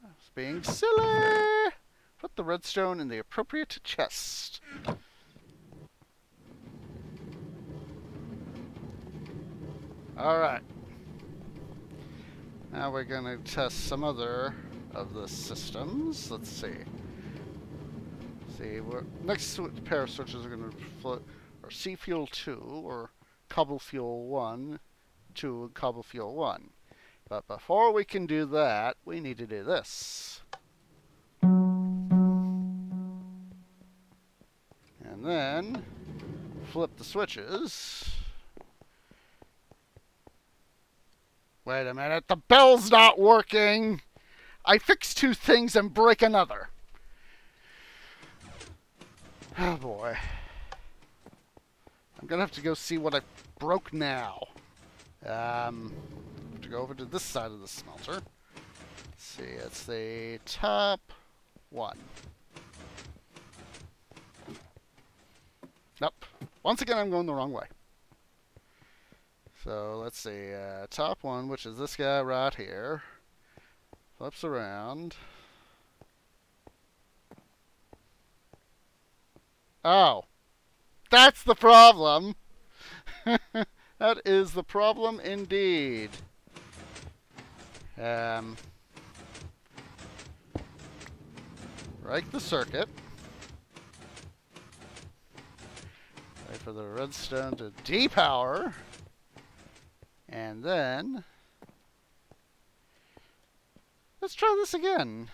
I was being silly! Put the redstone in the appropriate chest. Alright. Now we're going to test some other of the systems. Let's see. Next pair of switches are going to float or sea fuel 2 or cobble fuel 1, 2 and cobble fuel 1. But before we can do that, we need to do this. And then flip the switches. Wait a minute, the bell's not working! I fix 2 things and break another. Oh boy. I'm gonna have to go see what I broke now. I have to go over to this side of the smelter. Let's see, it's the top 1. Nope. Once again, I'm going the wrong way. So, let's see, top 1, which is this guy right here. Flips around. Oh. That's the problem! That is the problem indeed. Break the circuit. Wait for the redstone to depower. And then, let's try this again.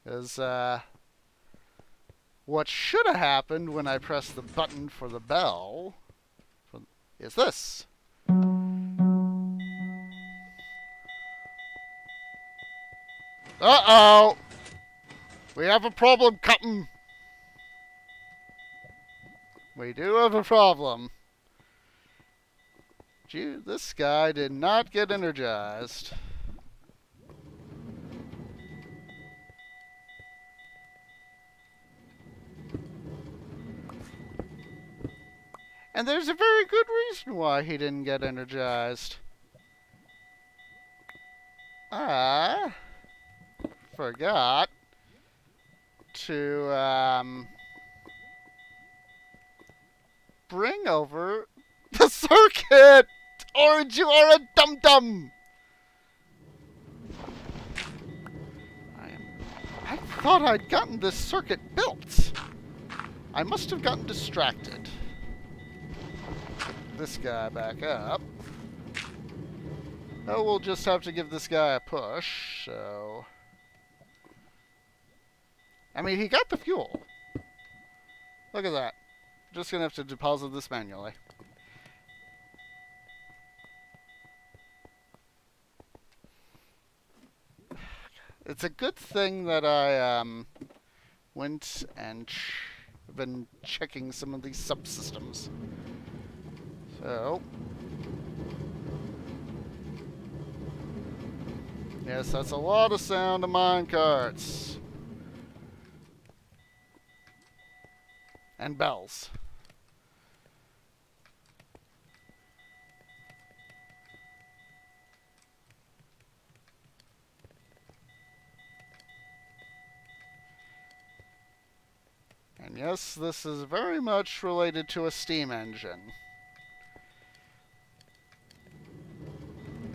Because, what should have happened when I pressed the button for the bell is this. Uh-oh! We have a problem, Captain. We do have a problem. Gee, this guy did not get energized. And there's a very good reason why he didn't get energized. I forgot to bring over the circuit! Orange, you are a dum-dum! I thought I'd gotten this circuit built. I must have gotten distracted. This guy back up. Oh, we'll just have to give this guy a push, so... I mean, he got the fuel. Look at that. Just gonna have to deposit this manually. It's a good thing that I went and been checking some of these subsystems. So Yes, that's a lot of sound of minecarts. And bells. And yes, this is very much related to a steam engine.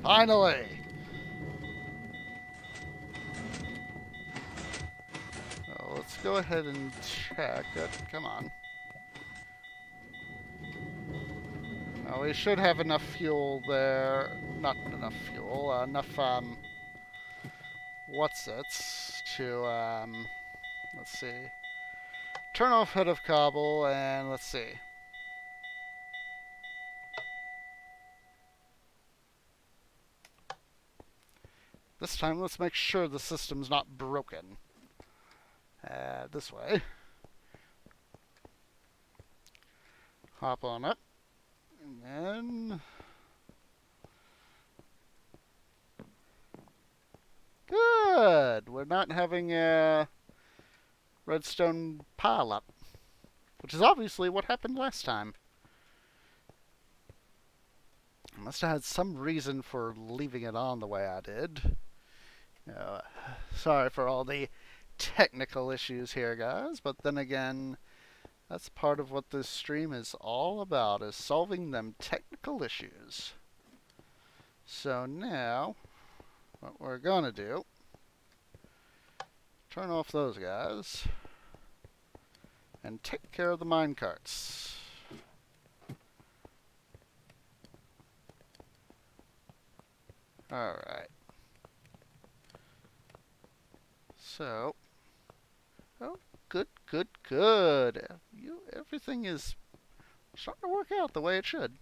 Finally! Oh, let's go ahead and check it. Come on. Oh, we should have enough fuel there. Not enough fuel. Enough, what's-its to, let's see. Turn off head of cobble, and let's see. This time, let's make sure the system's not broken. This way. Hop on it. And then... Good! We're not having a redstone pile-up. Which is obviously what happened last time. I must have had some reason for leaving it on the way I did. Sorry for all the technical issues here, guys, but then again, that's part of what this stream is all about, is solving them technical issues. So now, what we're gonna do, turn off those guys, and take care of the minecarts. Alright. So, oh, good, good, good. Everything is starting to work out the way it should.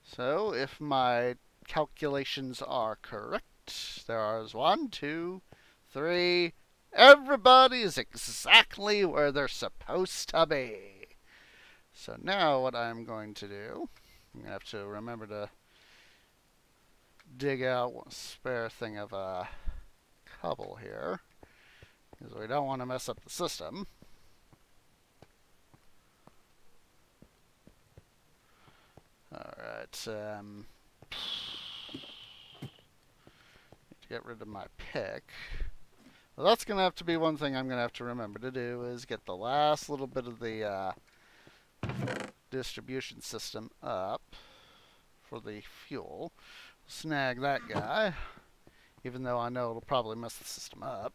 So, if my calculations are correct, there is 1, 2, 3. Everybody is exactly where they're supposed to be. So now what I'm going to do, I'm going to have to remember to dig out one spare thing of cobble here, because we don't want to mess up the system. Alright, need to get rid of my pick. Well, that's going to have to be one thing I'm going to have to remember to do, is get the last little bit of the distribution system up for the fuel. Snag that guy, even though I know it'll probably mess the system up.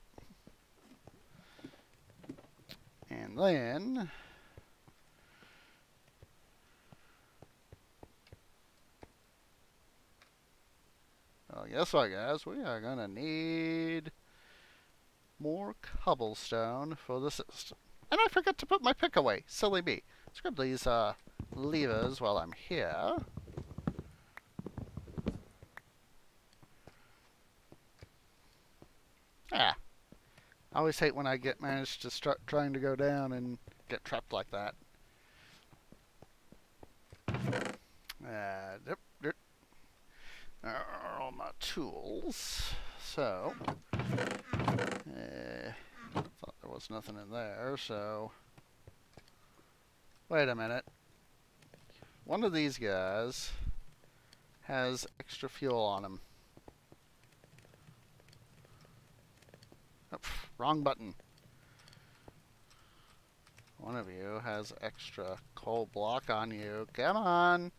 And then... well, guess what, guys? We are going to need more cobblestone for the system. And I forgot to put my pick away. Silly me. Let's grab these levers while I'm here. Ah. I always hate when I manage to start trying to go down and get trapped like that. All my tools. So, thought there was nothing in there, so... wait a minute. One of these guys has extra fuel on him. Oh, wrong button. One of you has extra coal block on you. Come on.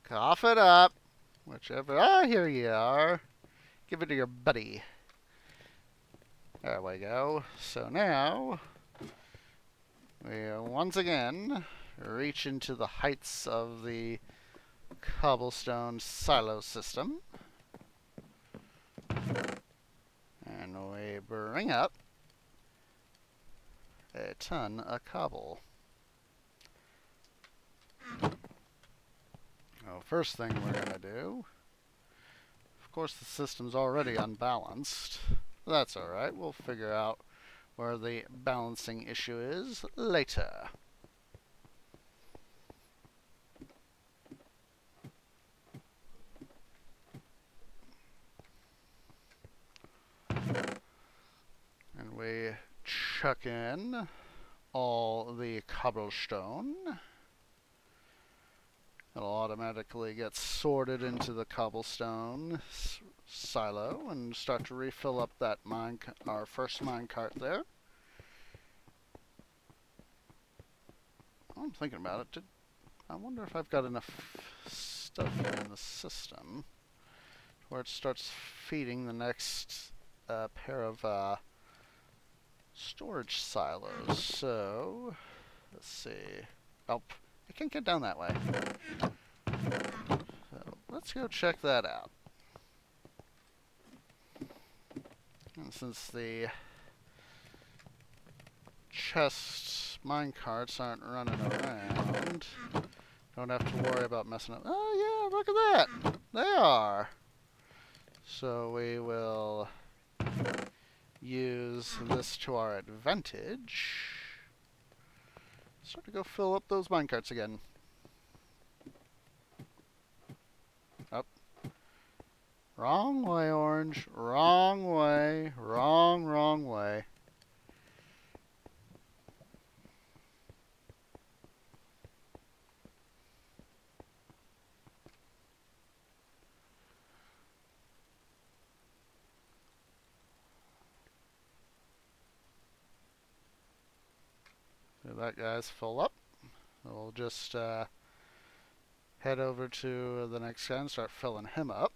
Cough it up. Whichever. Ah, here you are. Give it to your buddy. There we go. So now, we once again reach into the heights of the cobblestone silo system. And we bring up a ton of cobble. Well, first thing we're going to do, of course the system's already unbalanced. That's alright, we'll figure out where the balancing issue is later. chuck in all the cobblestone. It'll automatically get sorted into the cobblestone silo and start to refill up that our first minecart there. I'm thinking about it. I wonder if I've got enough stuff here in the system where it starts feeding the next pair of storage silos. So, let's see. Oh, I can't get down that way. So, let's go check that out. And since the chest minecarts aren't running around, don't have to worry about messing up. Oh yeah, look at that! They are! So we will use this to our advantage. Start to go fill up those minecarts again. Up. Wrong way, Orange. Wrong way. Wrong way. So that guy's full up. We'll just head over to the next guy and start filling him up.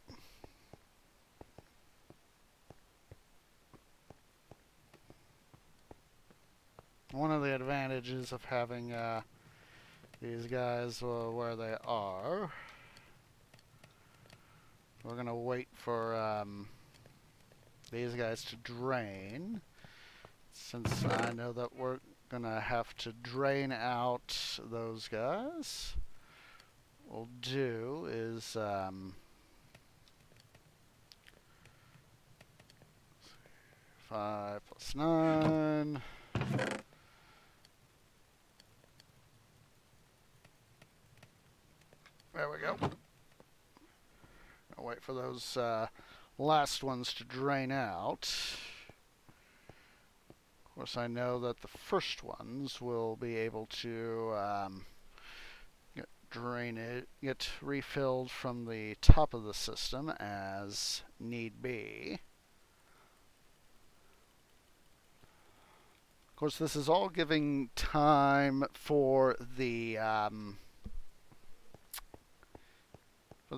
One of the advantages of having these guys where they are, we're going to wait for these guys to drain, since I know that we're going to have to drain out those guys. What we'll do is 5 plus 9. There we go. I'll wait for those last ones to drain out. Of course, I know that the first ones will be able to get refilled from the top of the system as need be. Of course, this is all giving time for the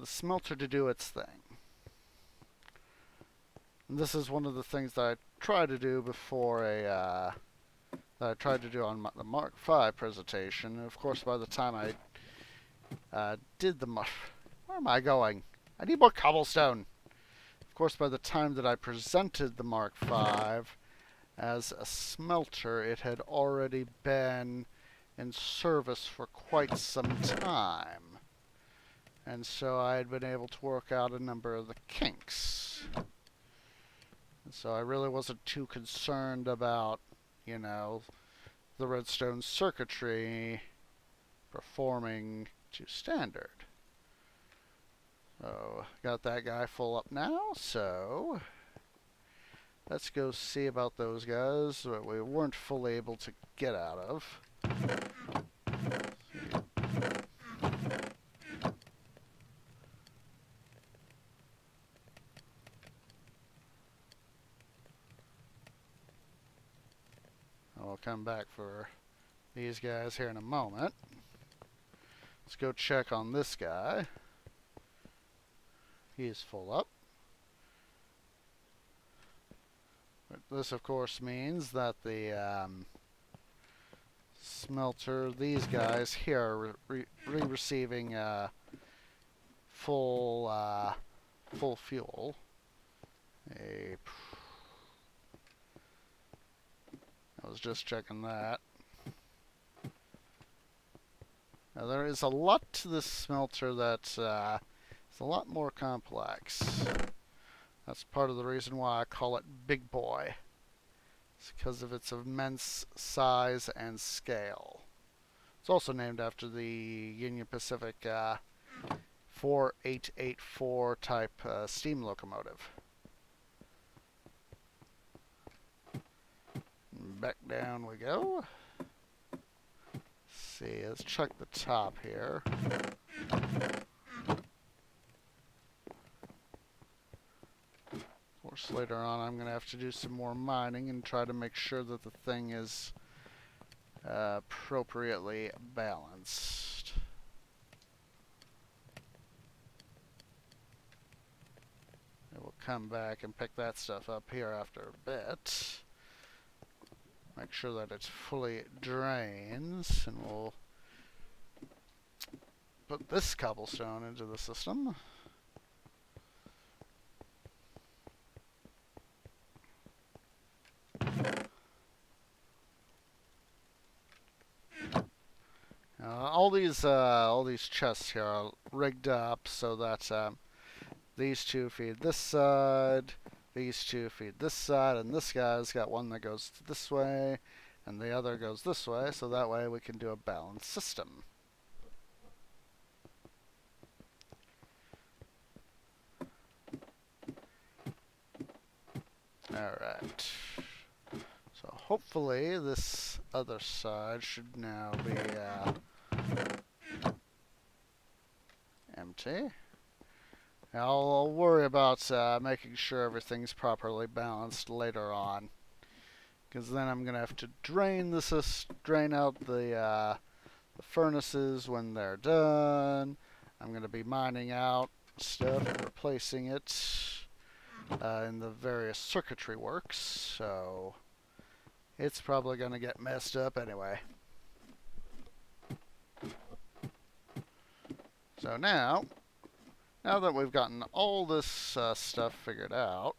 smelter to do its thing. And this is one of the things that I tried to do before that I tried to do on the Mark V presentation. And of course, by the time I did the where am I going? I need more cobblestone. Of course, by the time that I presented the Mark V as a smelter, it had already been in service for quite some time. And so I had been able to work out a number of the kinks. And so I really wasn't too concerned about, you know, the redstone circuitry performing to standard. So, got that guy full up now, so let's go see about those guys that we weren't fully able to get out of. I'll come back for these guys here in a moment. Let's go check on this guy. He's full up. But this, of course, means that the smelter, these guys here, are receiving full fuel. I was just checking that. Now, there is a lot to this smelter that's it's a lot more complex. That's part of the reason why I call it Big Boy. It's because of its immense size and scale. It's also named after the Union Pacific 4884 type steam locomotive. back down we go. Let's see, let's check the top here. Of course, later on I'm going to have to do some more mining and try to make sure that the thing is appropriately balanced. We'll come back and pick that stuff up here after a bit. Make sure that it fully drains, and we'll put this cobblestone into the system. All these chests here are rigged up so that these two feed this side, these two feed this side, and this guy's got one that goes this way, and the other goes this way, so that way we can do a balanced system. Alright. So hopefully this other side should now be empty. I'll worry about making sure everything's properly balanced later on, because then I'm gonna have to drain out the furnaces when they're done. I'm gonna be mining out stuff and replacing it in the various circuitry works, so it's probably gonna get messed up anyway. So now that we've gotten all this stuff figured out,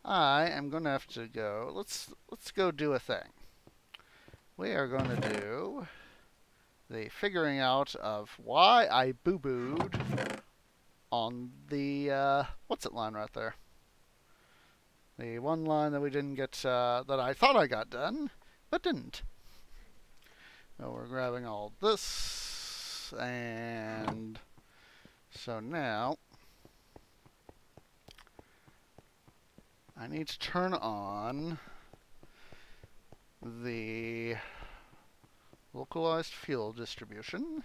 I am going to have to go. Let's go do a thing. We are going to do the figuring out of why I boo-booed on the what's it line right there. The one line that we didn't get, that I thought I got done, but didn't. So we're grabbing all this, and so now I need to turn on the localized fuel distribution.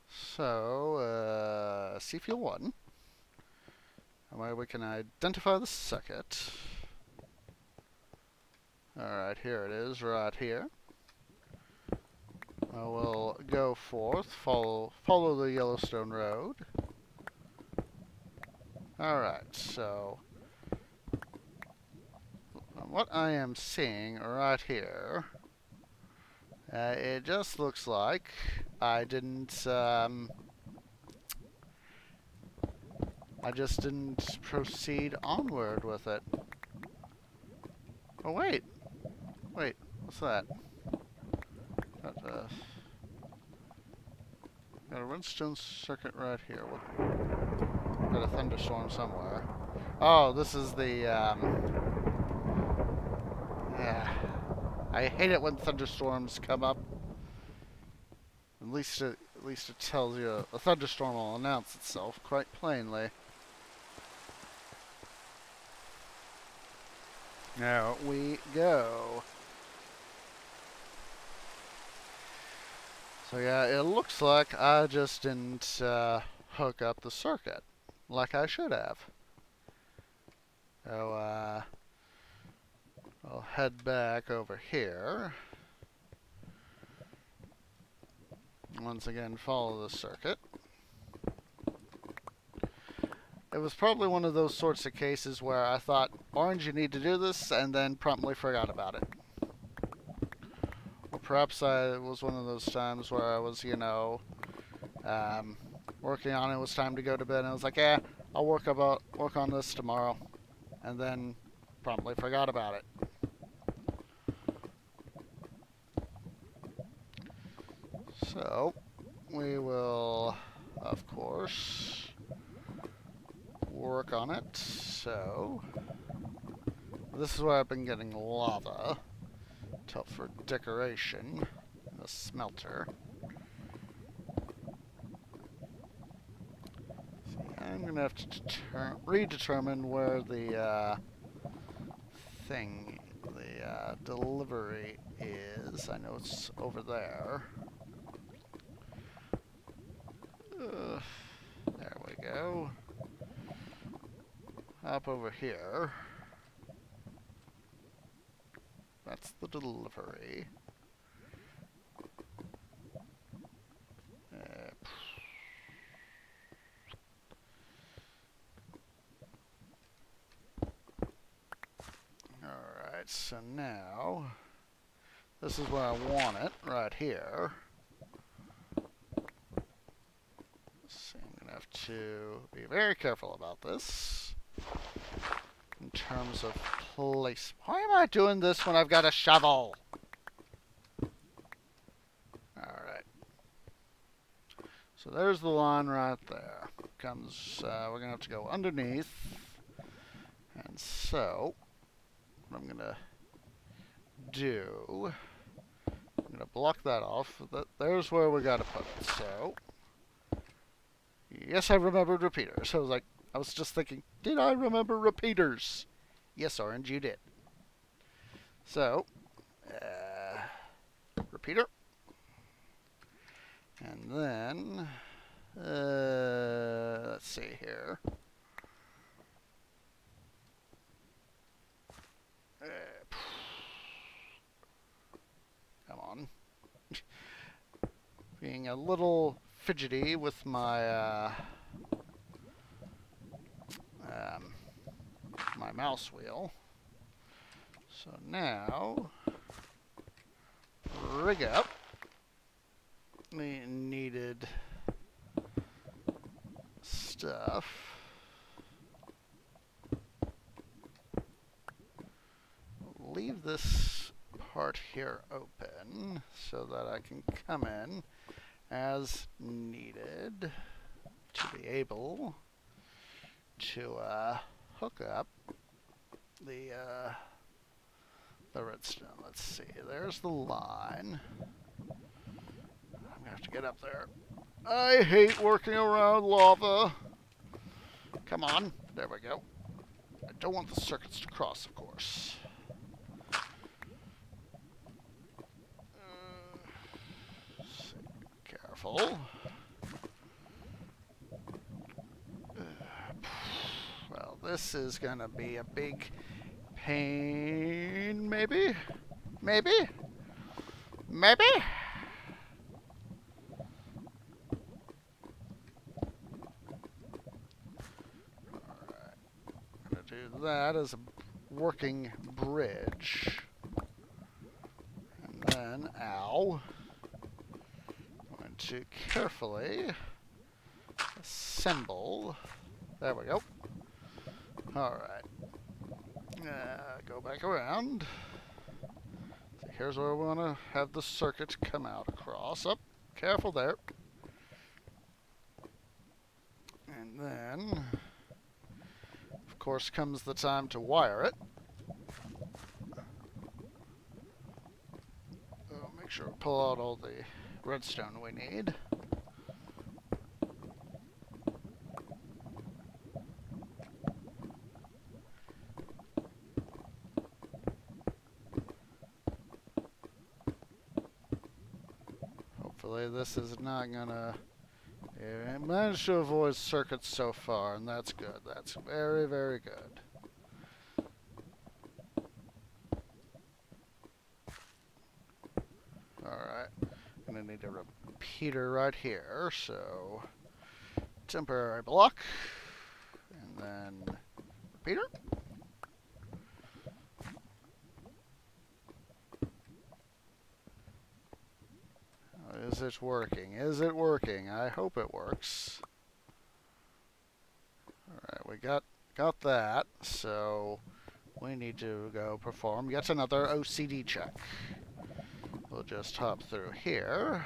So, C fuel 1. Where we can identify the circuit. Alright, here it is, right here. We'll go forth, follow the Yellowstone Road. Alright, so what I am seeing right here, it just looks like I just didn't proceed onward with it. Oh wait, what's that? Got a redstone circuit right here. Got a thunderstorm somewhere. Oh, this is the yeah. I hate it when thunderstorms come up. At least it tells you a thunderstorm will announce itself quite plainly. There we go. So yeah, it looks like I just didn't hook up the circuit like I should have. So I'll head back over here. Once again, follow the circuit. It was probably one of those sorts of cases where I thought, Orange, you need to do this, and then promptly forgot about it. Or perhaps it was one of those times where I was, you know, working on it. It was time to go to bed, and I was like, yeah, I'll work on this tomorrow, and then promptly forgot about it. So we will, of course, work on it. So this is where I've been getting lava for decoration. The smelter. See, I'm gonna have to redetermine where the thing, the delivery is. I know it's over there. There we go. Up over here. That's the delivery. Alright, so now this is where I want it, right here. So I'm going to have to be very careful about this in terms of place. Why am I doing this when I've got a shovel? Alright. So there's the line right there. Comes, we're going to have to go underneath. And so, what I'm going to do, I'm going to block that off. There's where we got to put it. So, yes, I remembered repeaters. I was just thinking, did I remember repeaters? Yes, Orange, you did. So, repeater. And then, let's see here. Come on. Being a little fidgety with my my mouse wheel. So now, rig up. We needed stuff. Leave this part here open so that I can come in as needed to be able to hook up the redstone. Let's see, there's the line. I'm gonna have to get up there. I hate working around lava. Come on, there we go. I don't want the circuits to cross, of course. Careful. Well, this is gonna be a big pain, maybe? Maybe? Maybe? Alright. I'm gonna do that as a working bridge. And then, ow. To carefully assemble. There we go. Alright. Go back around. So here's where we want to have the circuit come out across. Up. Careful there. And then, of course, comes the time to wire it. Make sure we pull out all the redstone we need. Hopefully this is not gonna... I managed to avoid circuits so far, and that's good. That's very, very good. Alright. I'm going to need a repeater right here, so temporary block, and then repeater. Is it working? Is it working? I hope it works. Alright, we got that, so we need to go perform yet another OCD check. We'll just hop through here.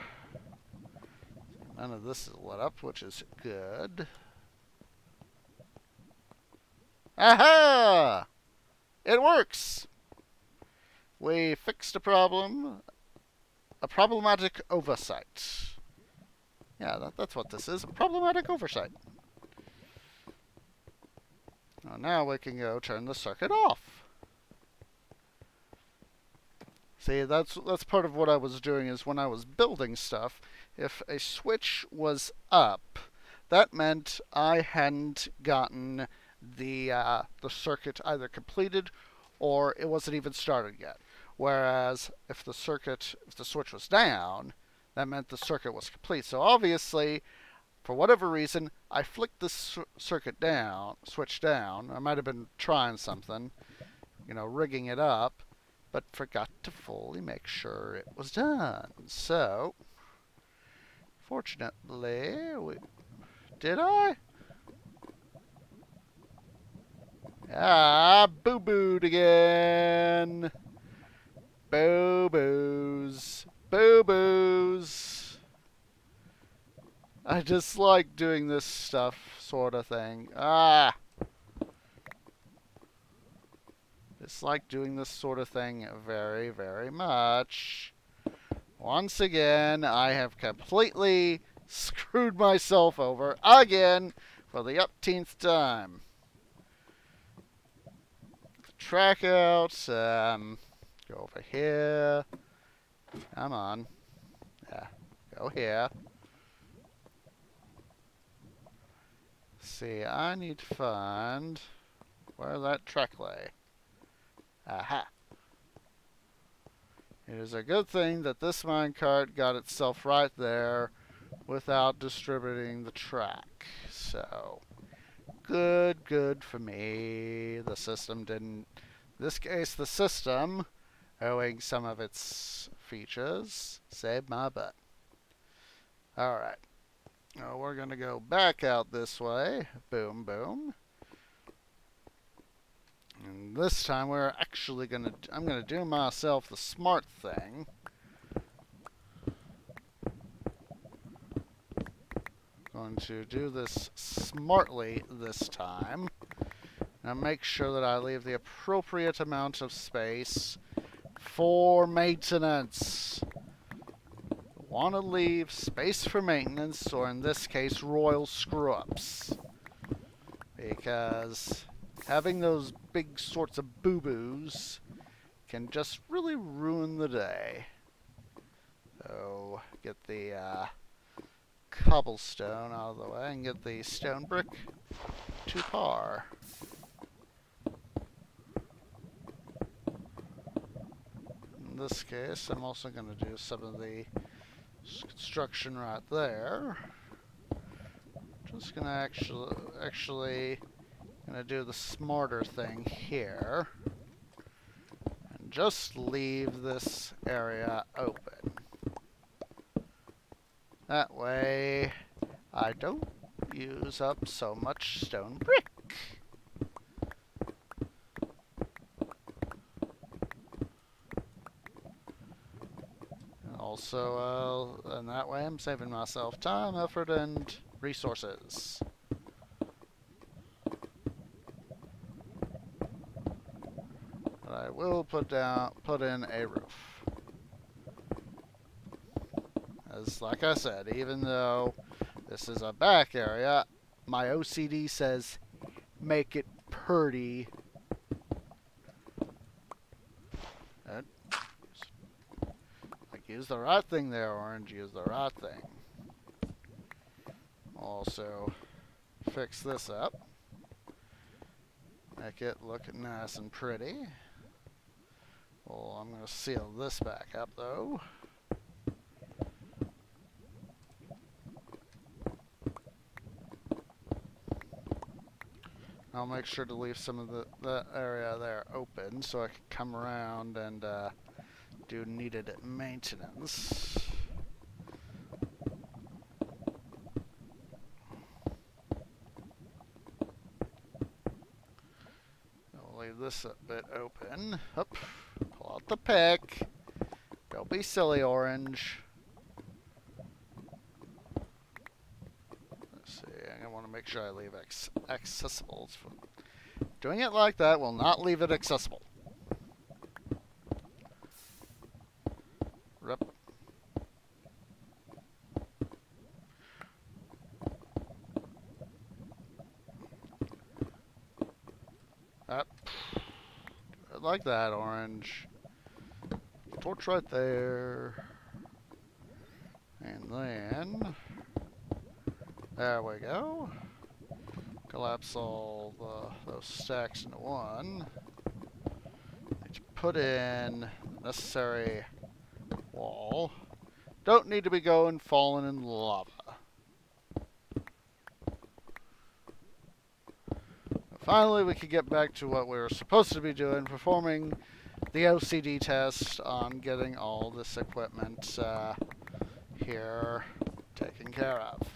None of this is lit up, which is good. Aha! It works! We fixed a problem. A problematic oversight. Yeah, that's what this is. A problematic oversight. Now we can go turn the circuit off. See, that's part of what I was doing is when I was building stuff, if a switch was up, that meant I hadn't gotten the circuit either completed or it wasn't even started yet. Whereas if the switch was down, that meant the circuit was complete. So obviously, for whatever reason, I flicked the switch down. I might have been trying something, rigging it up, but forgot to fully make sure it was done. So, fortunately, did I? Ah, boo-booed again. Boo-boos. Boo-boos. I just like doing this stuff sort of thing. Ah! Dislike doing this sort of thing very, very much. Once again, I have completely screwed myself over again for the upteenth time. Track out, go over here. Come on. Yeah, go here. See, I need to find where that track lay. Aha. It is a good thing that this minecart got itself right there without distributing the track. So, good for me. The system didn't... In this case, the system, owing some of its features, saved my butt. Alright. Now we're going to go back out this way. Boom, boom. And this time we're actually I'm gonna do myself the smart thing. Going to do this smartly this time. Now make sure that I leave the appropriate amount of space for maintenance. Want to leave space for maintenance, or in this case, royal screw-ups. Because having those big sorts of boo-boos can just really ruin the day. So, get the cobblestone out of the way and get the stone brick to par. In this case, I'm also going to do some of the construction right there. Just going to actually going to do the smarter thing here and just leave this area open. That way I don't use up so much stone brick. And also, and that way I'm saving myself time, effort, and resources. I will put in a roof. As like I said, even though this is a back area, my OCD says make it pretty. Like, use the right thing there, Orange. Use the right thing. Also, fix this up. Make it look nice and pretty. Well, I'm going to seal this back up, though. I'll make sure to leave some of that area there open so I can come around and do needed maintenance. I'll leave this a bit open. Up. Pull out the pick. Don't be silly, Orange. Let's see. I want to make sure I leave accessible. Doing it like that will not leave it accessible. Rip. Like that, Orange. torch right there. And then, there we go. Collapse all those stacks into one. Need to put in the necessary wall. Don't need to be going falling in lava. Finally, we can get back to what we were supposed to be doing, performing the OCD test on getting all this equipment here taken care of.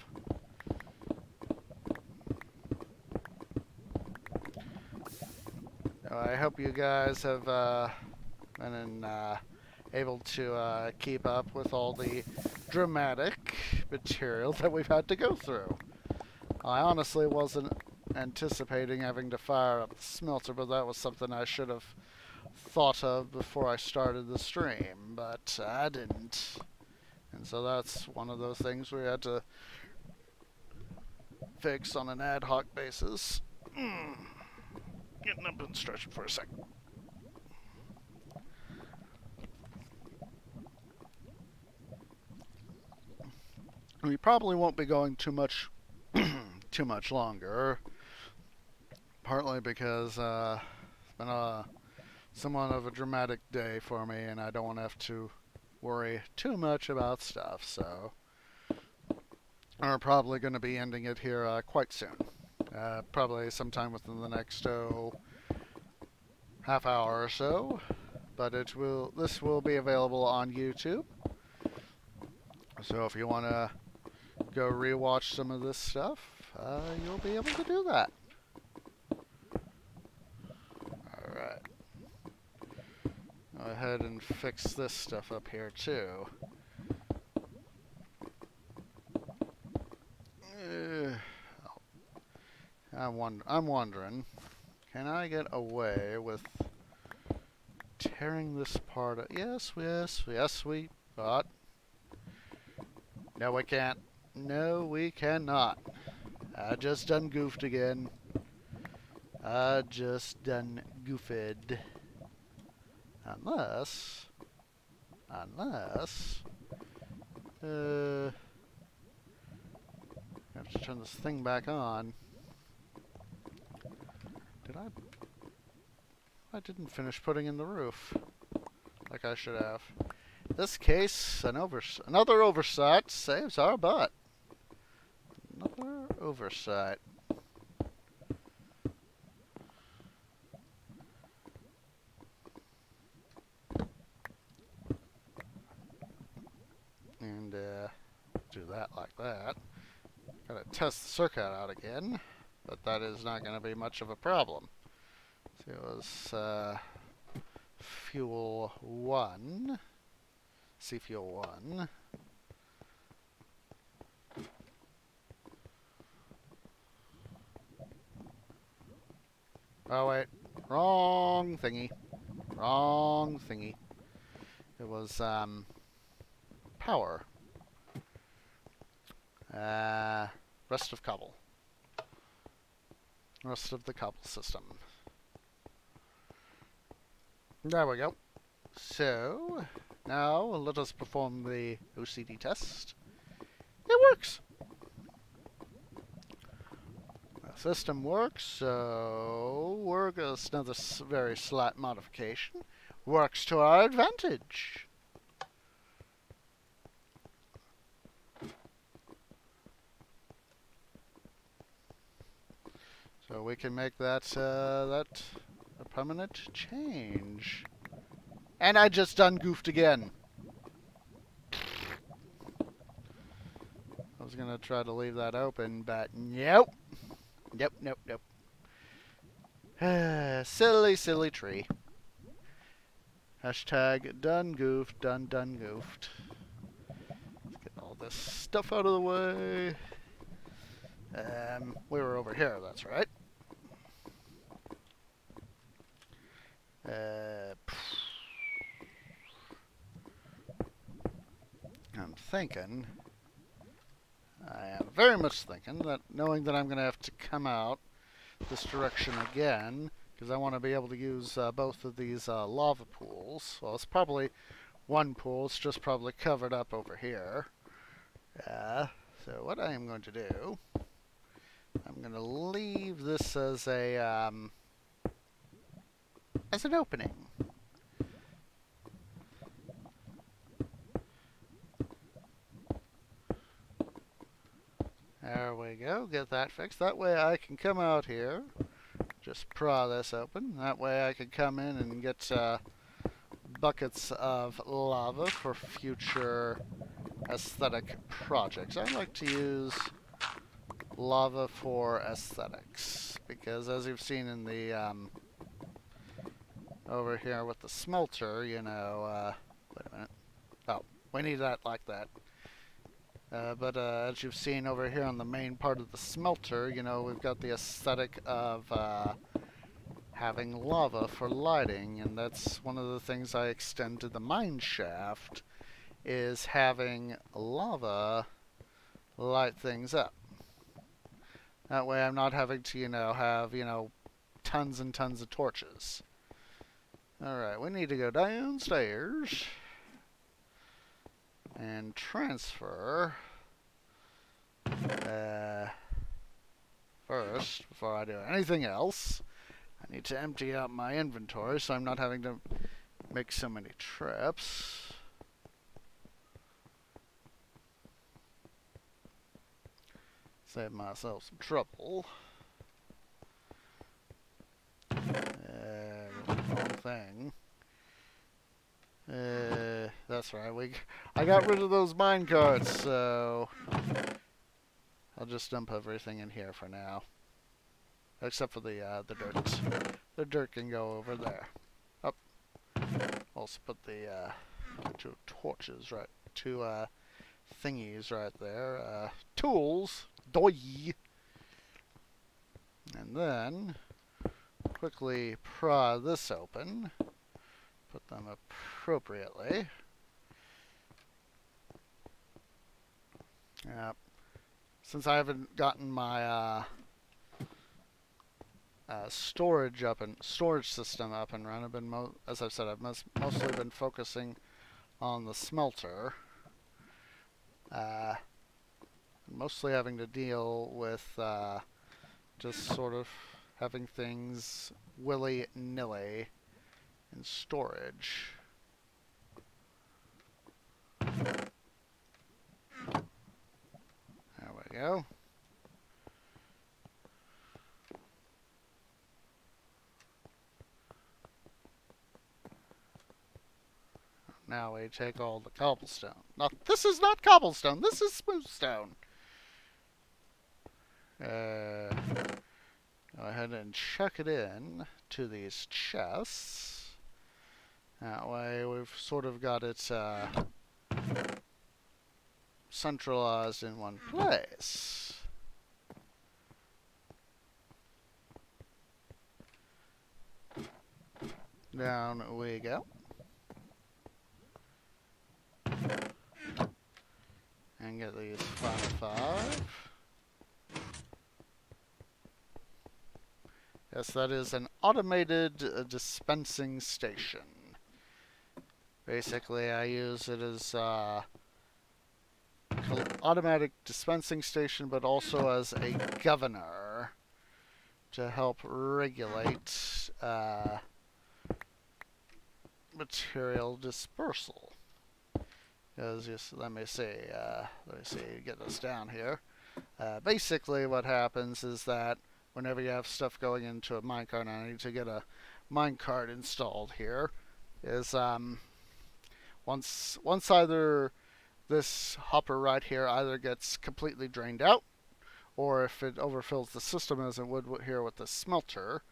I hope you guys have been able to keep up with all the dramatic material that we've had to go through. I honestly wasn't anticipating having to fire up the smelter, but that was something I should have thought of before I started the stream, but I didn't. And so that's one of those things we had to fix on an ad hoc basis. Getting up and stretching for a second. We probably won't be going too much longer, partly because it's been somewhat of a dramatic day for me, and I don't want to have to worry too much about stuff, so we're probably going to be ending it here quite soon. Probably sometime within the next half hour or so, but this will be available on YouTube. So if you want to go rewatch some of this stuff, you'll be able to do that. Alright. Go ahead and fix this stuff up here too. I'm wondering, can I get away with tearing this part up? Yes, we got. No, we can't. No, we cannot. I just done goofed again. I just done goofed. Unless, I have to turn this thing back on. I didn't finish putting in the roof like I should have. In this case, another oversight saves our butt. Another oversight. And do that like that. Gotta test the circuit out again, but that is not going to be much of a problem. So it was fuel 1, C fuel 1. Oh wait, wrong thingy. Wrong thingy. It was power. Rest of cobble. Rest of the cobble system. There we go. So, now let us perform the OCD test. It works! The system works, so another very slight modification. Works to our advantage. So we can make that a permanent change. And I just done goofed again. I was gonna try to leave that open, but nope. Nope. Silly tree. Hashtag done goofed, done goofed. Let's get all this stuff out of the way. We were over here, that's right. I am very much thinking that knowing that I'm going to have to come out this direction again, because I want to be able to use both of these lava pools, well, it's probably one pool. It's just probably covered up over here. So what I am going to do, I'm going to leave this as an opening. There we go. Get that fixed. That way I can come out here, just pry this open. That way I can come in and get buckets of lava for future aesthetic projects. I like to use lava for aesthetics because, as you've seen in the over here with the smelter, you know, wait a minute. Oh, we need that like that. But as you've seen over here on the main part of the smelter, you know, we've got the aesthetic of having lava for lighting, and that's one of the things I extend to the mine shaft, is having lava light things up. That way I'm not having to, you know, have, you know, tons and tons of torches. Alright, we need to go downstairs and transfer first, before I do anything else, I need to empty out my inventory so I'm not having to make so many trips. Save myself some trouble. Wrong thing. That's right. I got rid of those mine carts, so I'll just dump everything in here for now, except for the dirt. The dirt can go over there. Up. Also put the two torches right, two thingies right there. Tools. Doi. And then quickly pry this open. Put them appropriately. Yep. Since I haven't gotten my storage system up and running, I've been as I've said, I've mostly been focusing on the smelter. Mostly having to deal with just sort of having things willy-nilly in storage. There we go. Now we take all the cobblestone. Now, this is not cobblestone, this is smooth stone. Go ahead and chuck it in to these chests. That way we've sort of got it centralized in one place. Down we go. And get these 5. Yes, that is an automated dispensing station. Basically, I use it as automatic dispensing station, but also as a governor to help regulate material dispersal. Because just let me see, get this down here. Basically, what happens is that whenever you have stuff going into a minecart, and I need to get a minecart installed here, is once either this hopper right here either gets completely drained out, or if it overfills the system as it would here with the smelter,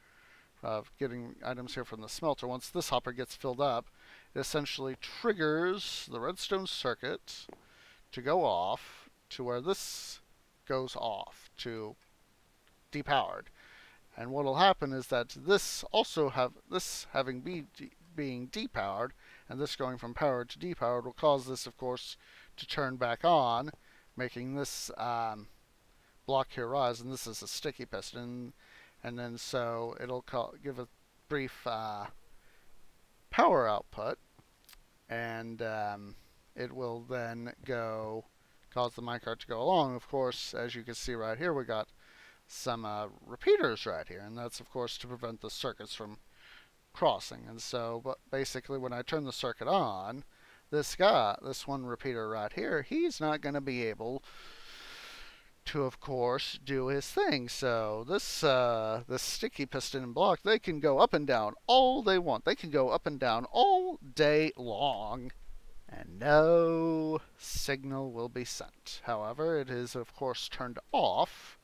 of getting items here from the smelter, once this hopper gets filled up, it essentially triggers the redstone circuit to go off to where this goes off to depowered. And what will happen is that this also being depowered, and this going from powered to depowered, will cause this, of course, to turn back on, making this block here rise, and this is a sticky piston, and then so it'll give a brief power output, and it will then cause the minecart to go along. Of course, as you can see right here, we got some repeaters right here, and that's of course to prevent the circuits from crossing. And so, but basically when I turn the circuit on, this one repeater right here, he's not going to be able to, of course, do his thing. So this sticky piston and block, they can go up and down all they want. They can go up and down all day long, and no signal will be sent. However, it is, of course, turned off,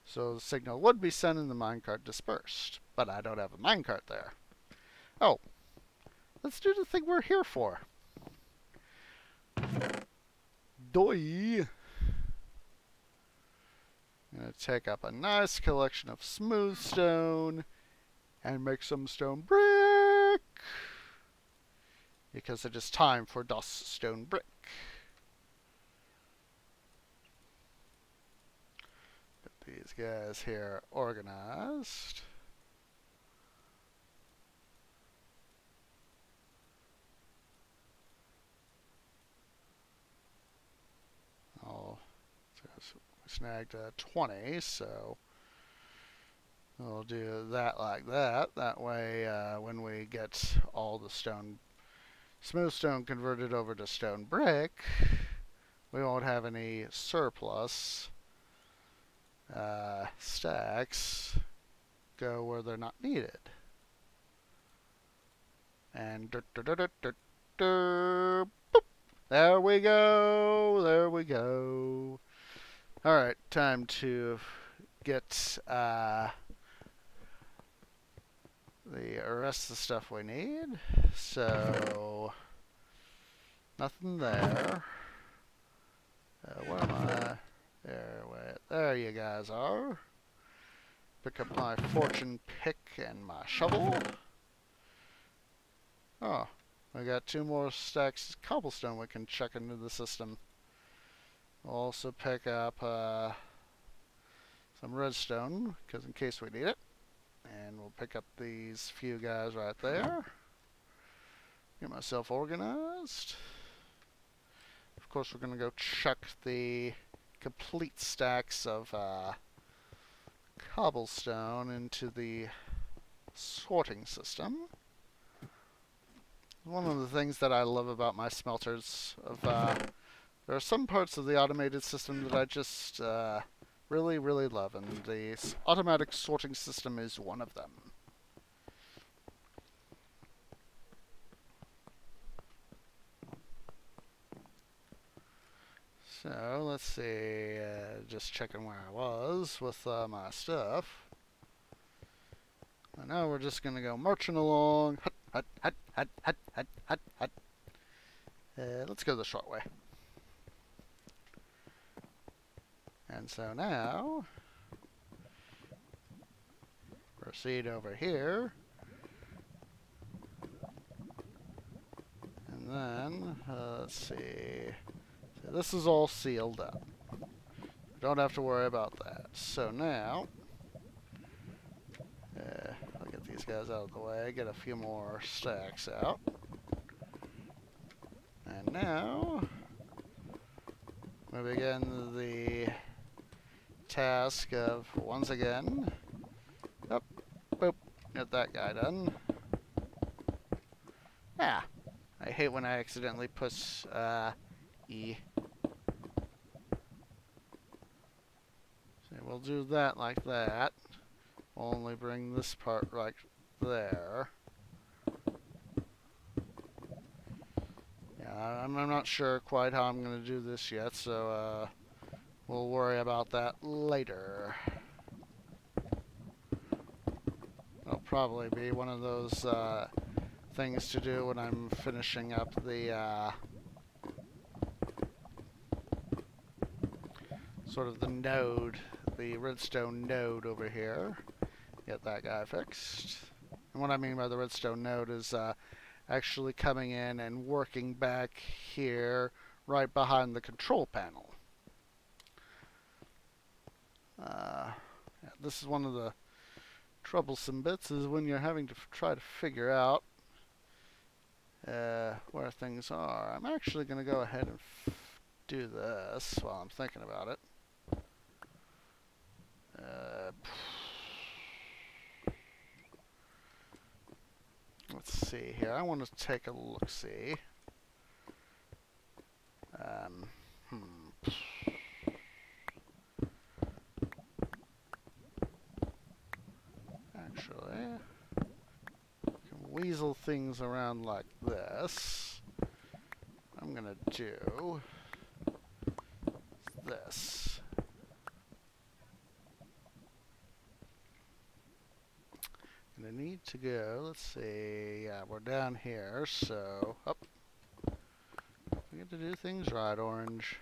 so the signal would be sent and the minecart dispersed. But I don't have a minecart there. Oh, let's do the thing we're here for. Doi. I'm going to take up a nice collection of smooth stone and make some stone brick, because it is time for das stone brick. Get these guys here organized. Snagged 20, so we'll do that like that. That way, when we get all the smooth stone converted over to stone brick, we won't have any surplus stacks go where they're not needed. And boop, there we go. There we go. Alright, time to get the rest of the stuff we need. So, nothing there. Where am I? There you guys are. Pick up my fortune pick and my shovel. Oh, I got 2 more stacks of cobblestone we can check into the system. We'll also pick up some redstone, because in case we need it. And we'll pick up these few guys right there. Get myself organized. Of course, we're going to go check the complete stacks of cobblestone into the sorting system. One of the things that I love about my smelters there are some parts of the automated system that I just really, really love, and the automatic sorting system is one of them. So, let's see, just checking where I was with my stuff. And now we're just going to go marching along. Hut, hut, hut, hut, hut, hut, hut. Let's go the short way. And so now, proceed over here, and then, let's see, so this is all sealed up. Don't have to worry about that. So now, I'll get these guys out of the way, get a few more stacks out, and now, we begin the task of, once again, up, boop, get that guy done. Ah, I hate when I accidentally push E. So we'll do that like that. We'll only bring this part right there. Yeah, I'm not sure quite how I'm going to do this yet, so we'll worry about that later. It'll probably be one of those things to do when I'm finishing up the sort of the node, the redstone node over here. Get that guy fixed. And what I mean by the redstone node is actually coming in and working back here right behind the control panel. Yeah, this is one of the troublesome bits, is when you're having to try to figure out where things are. I'm actually going to go ahead and do this while I'm thinking about it. Let's see here. I want to take a look-see. Actually, I can weasel things around like this. I'm gonna do this. And I need to go, let's see, yeah, we're down here, so, up. We get to do things right, Orange.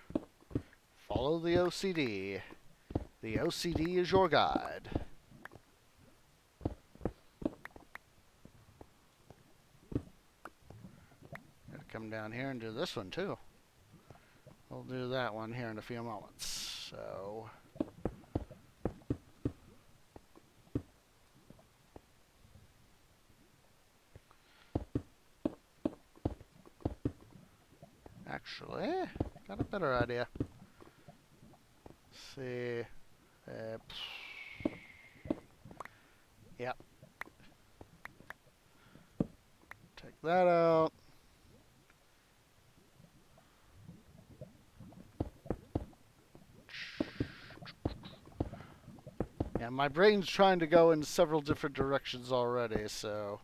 Follow the OCD. The OCD is your guide. Gotta come down here and do this one, too. We'll do that one here in a few moments, so... Actually, got a better idea. Let's see. Yep. Take that out. Yeah, my brain's trying to go in several different directions already, so...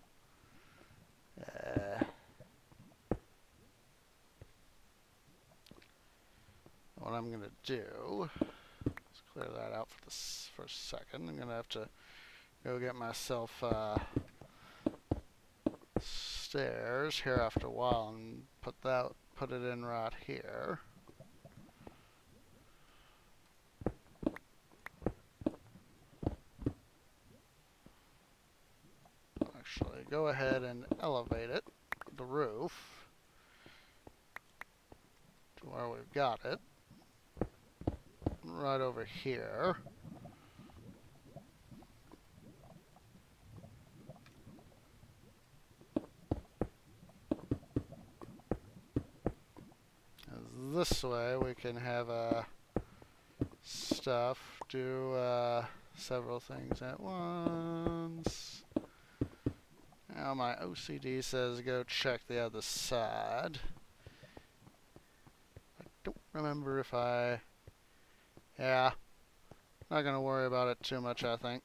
what I'm gonna do, let's clear that out for this for a second. I'm gonna have to go get myself stairs here after a while and put it in right here. Actually, go ahead and elevate it, the roof, to where we've got it. Right over here. And this way we can have stuff do several things at once. Now my OCD says go check the other side. I don't remember if I... Yeah, not gonna worry about it too much, I think.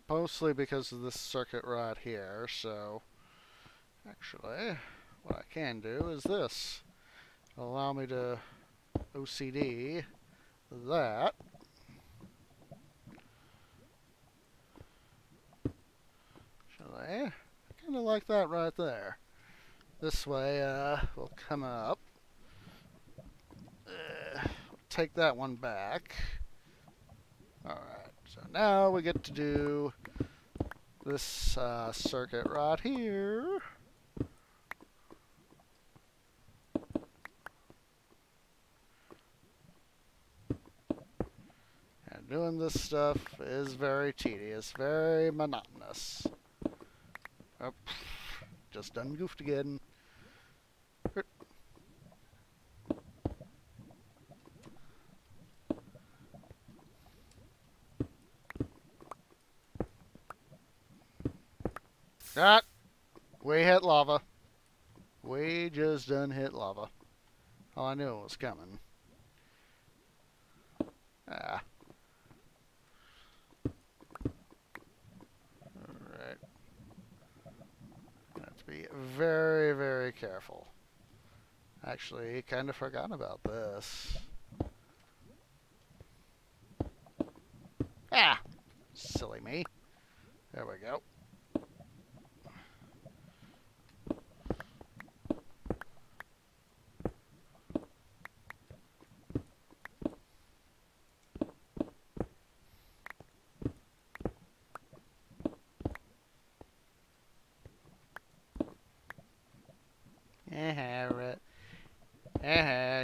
Mostly because of this circuit right here, so... Actually, what I can do is this. Allow me to OCD that. Actually, I kind of like that right there. This way, we'll come up. Take that one back. Alright, so now we get to do this circuit right here. And doing this stuff is very tedious, very monotonous. Oh, just done goofed again. Ah! We hit lava. We just done hit lava. Oh, I knew it was coming. Ah. Alright. Have to be very, very careful. Actually, kind of forgot about this. Ah! Silly me. There we go.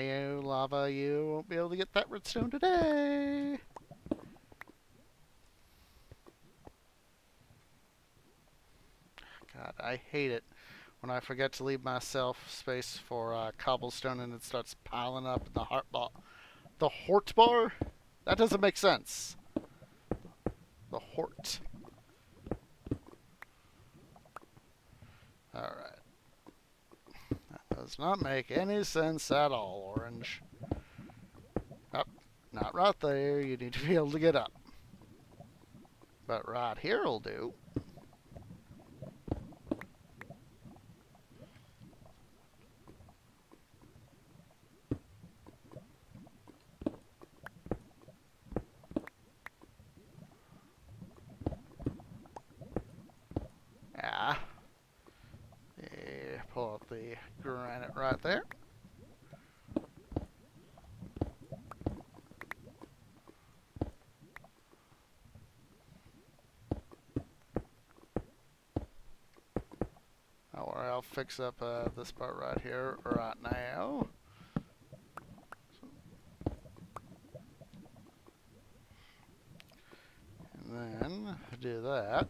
You lava, you won't be able to get that redstone today. God, I hate it when I forget to leave myself space for cobblestone and it starts piling up in the heart bar. The hort bar? That doesn't make sense. The hort. Alright. That does not make any sense at all, Orange. Up. Not right there. You need to be able to get up. But right here will do. Yeah. Pull up the granite right there. Or I'll fix up this part right here right now. And then do that.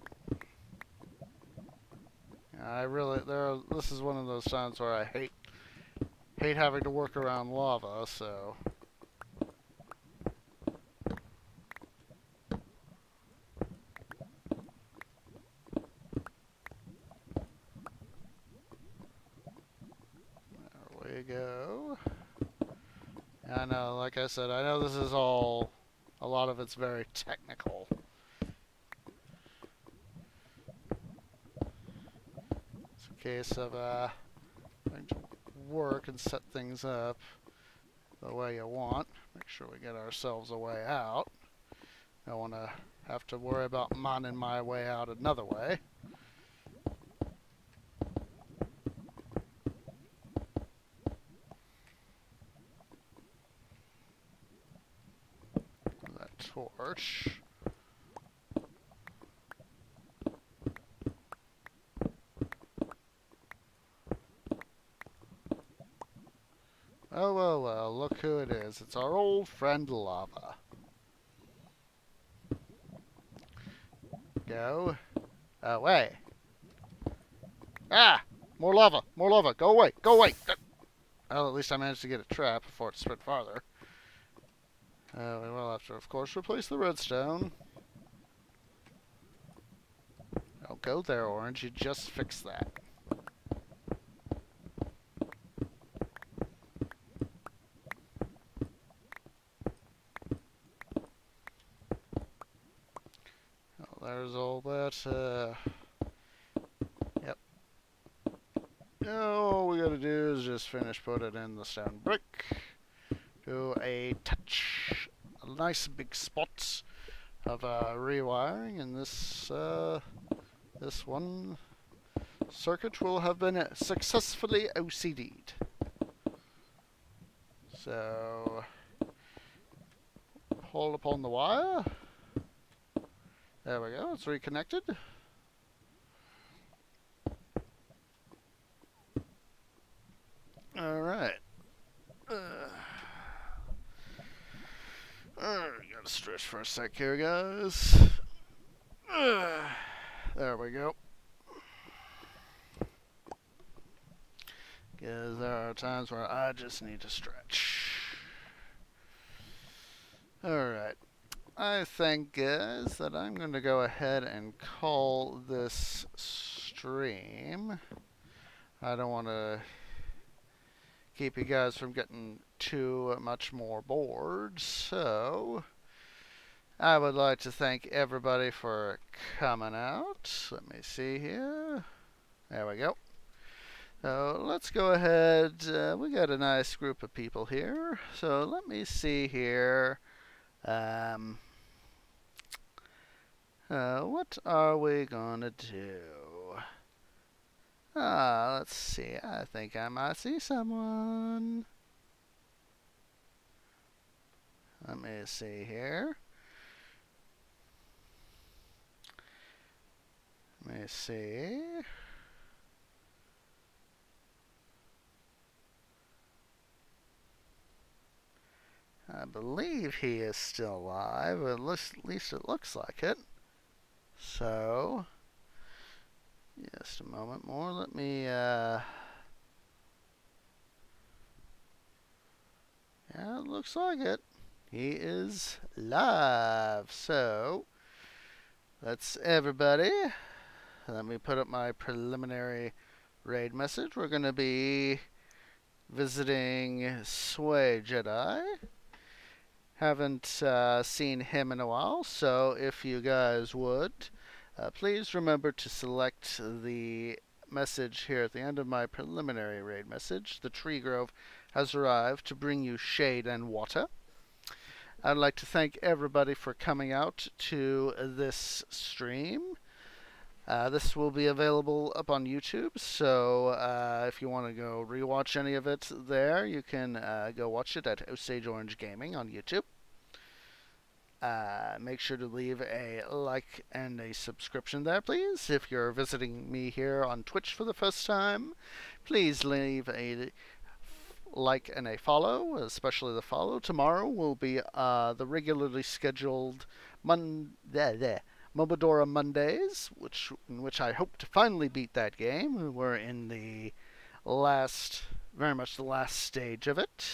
This is one of those times where I hate having to work around lava, so there we go. I know, like I said, I know this is all, a lot of it's very technical. It's a case of trying to work and set things up the way you want. Make sure we get ourselves a way out. Don't want to have to worry about mining my way out another way. That torch. Oh, well, well, look who it is. It's our old friend Lava. Go away. Ah! More lava! More lava! Go away! Go away! Well, at least I managed to get a trap before it spread farther. We will have to, of course, replace the redstone. Don't go there, Orange. You just fixed that. There's all that, yep. Now all we gotta do is just finish putting in the stone brick. Do a nice big spot of rewiring, and this one circuit will have been successfully OCD'd. So, pull upon the wire. There we go, it's reconnected. Alright. Gotta stretch for a sec here, guys. There we go. Because there are times where I just need to stretch. Alright. I think, guys, that I'm going to go ahead and call this stream. I don't want to keep you guys from getting too much more bored, so I would like to thank everybody for coming out. Let me see here. There we go. So let's go ahead. We got a nice group of people here. So let me see here. What are we gonna do? Let's see. I think I might see someone. Let me see here. Let me see. I believe he is still alive, at least it looks like it. So, Just a moment more. Let me, yeah, it looks like it. He is live. So, let's everybody. Let me put up my preliminary raid message. We're going to be visiting Sway Jedi. Haven't seen him in a while, so if you guys would, please remember to select the message here at the end of my preliminary raid message. The tree grove has arrived to bring you shade and water. I'd like to thank everybody for coming out to this stream. This will be available up on YouTube, so if you want to go rewatch any of it there, you can go watch it at Osage Orange Gaming on YouTube. Make sure to leave a like and a subscription there, please. If you're visiting me here on Twitch for the first time, please leave a like and a follow, especially the follow. Tomorrow will be the regularly scheduled Momodora Mondays, in which I hope to finally beat that game. We're in the very much the last stage of it.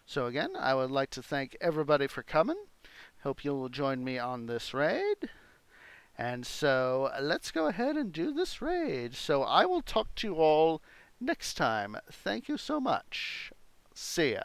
So again, I would like to thank everybody for coming. Hope you'll join me on this raid. And so let's go ahead and do this raid. So I will talk to you all next time. Thank you so much. See ya.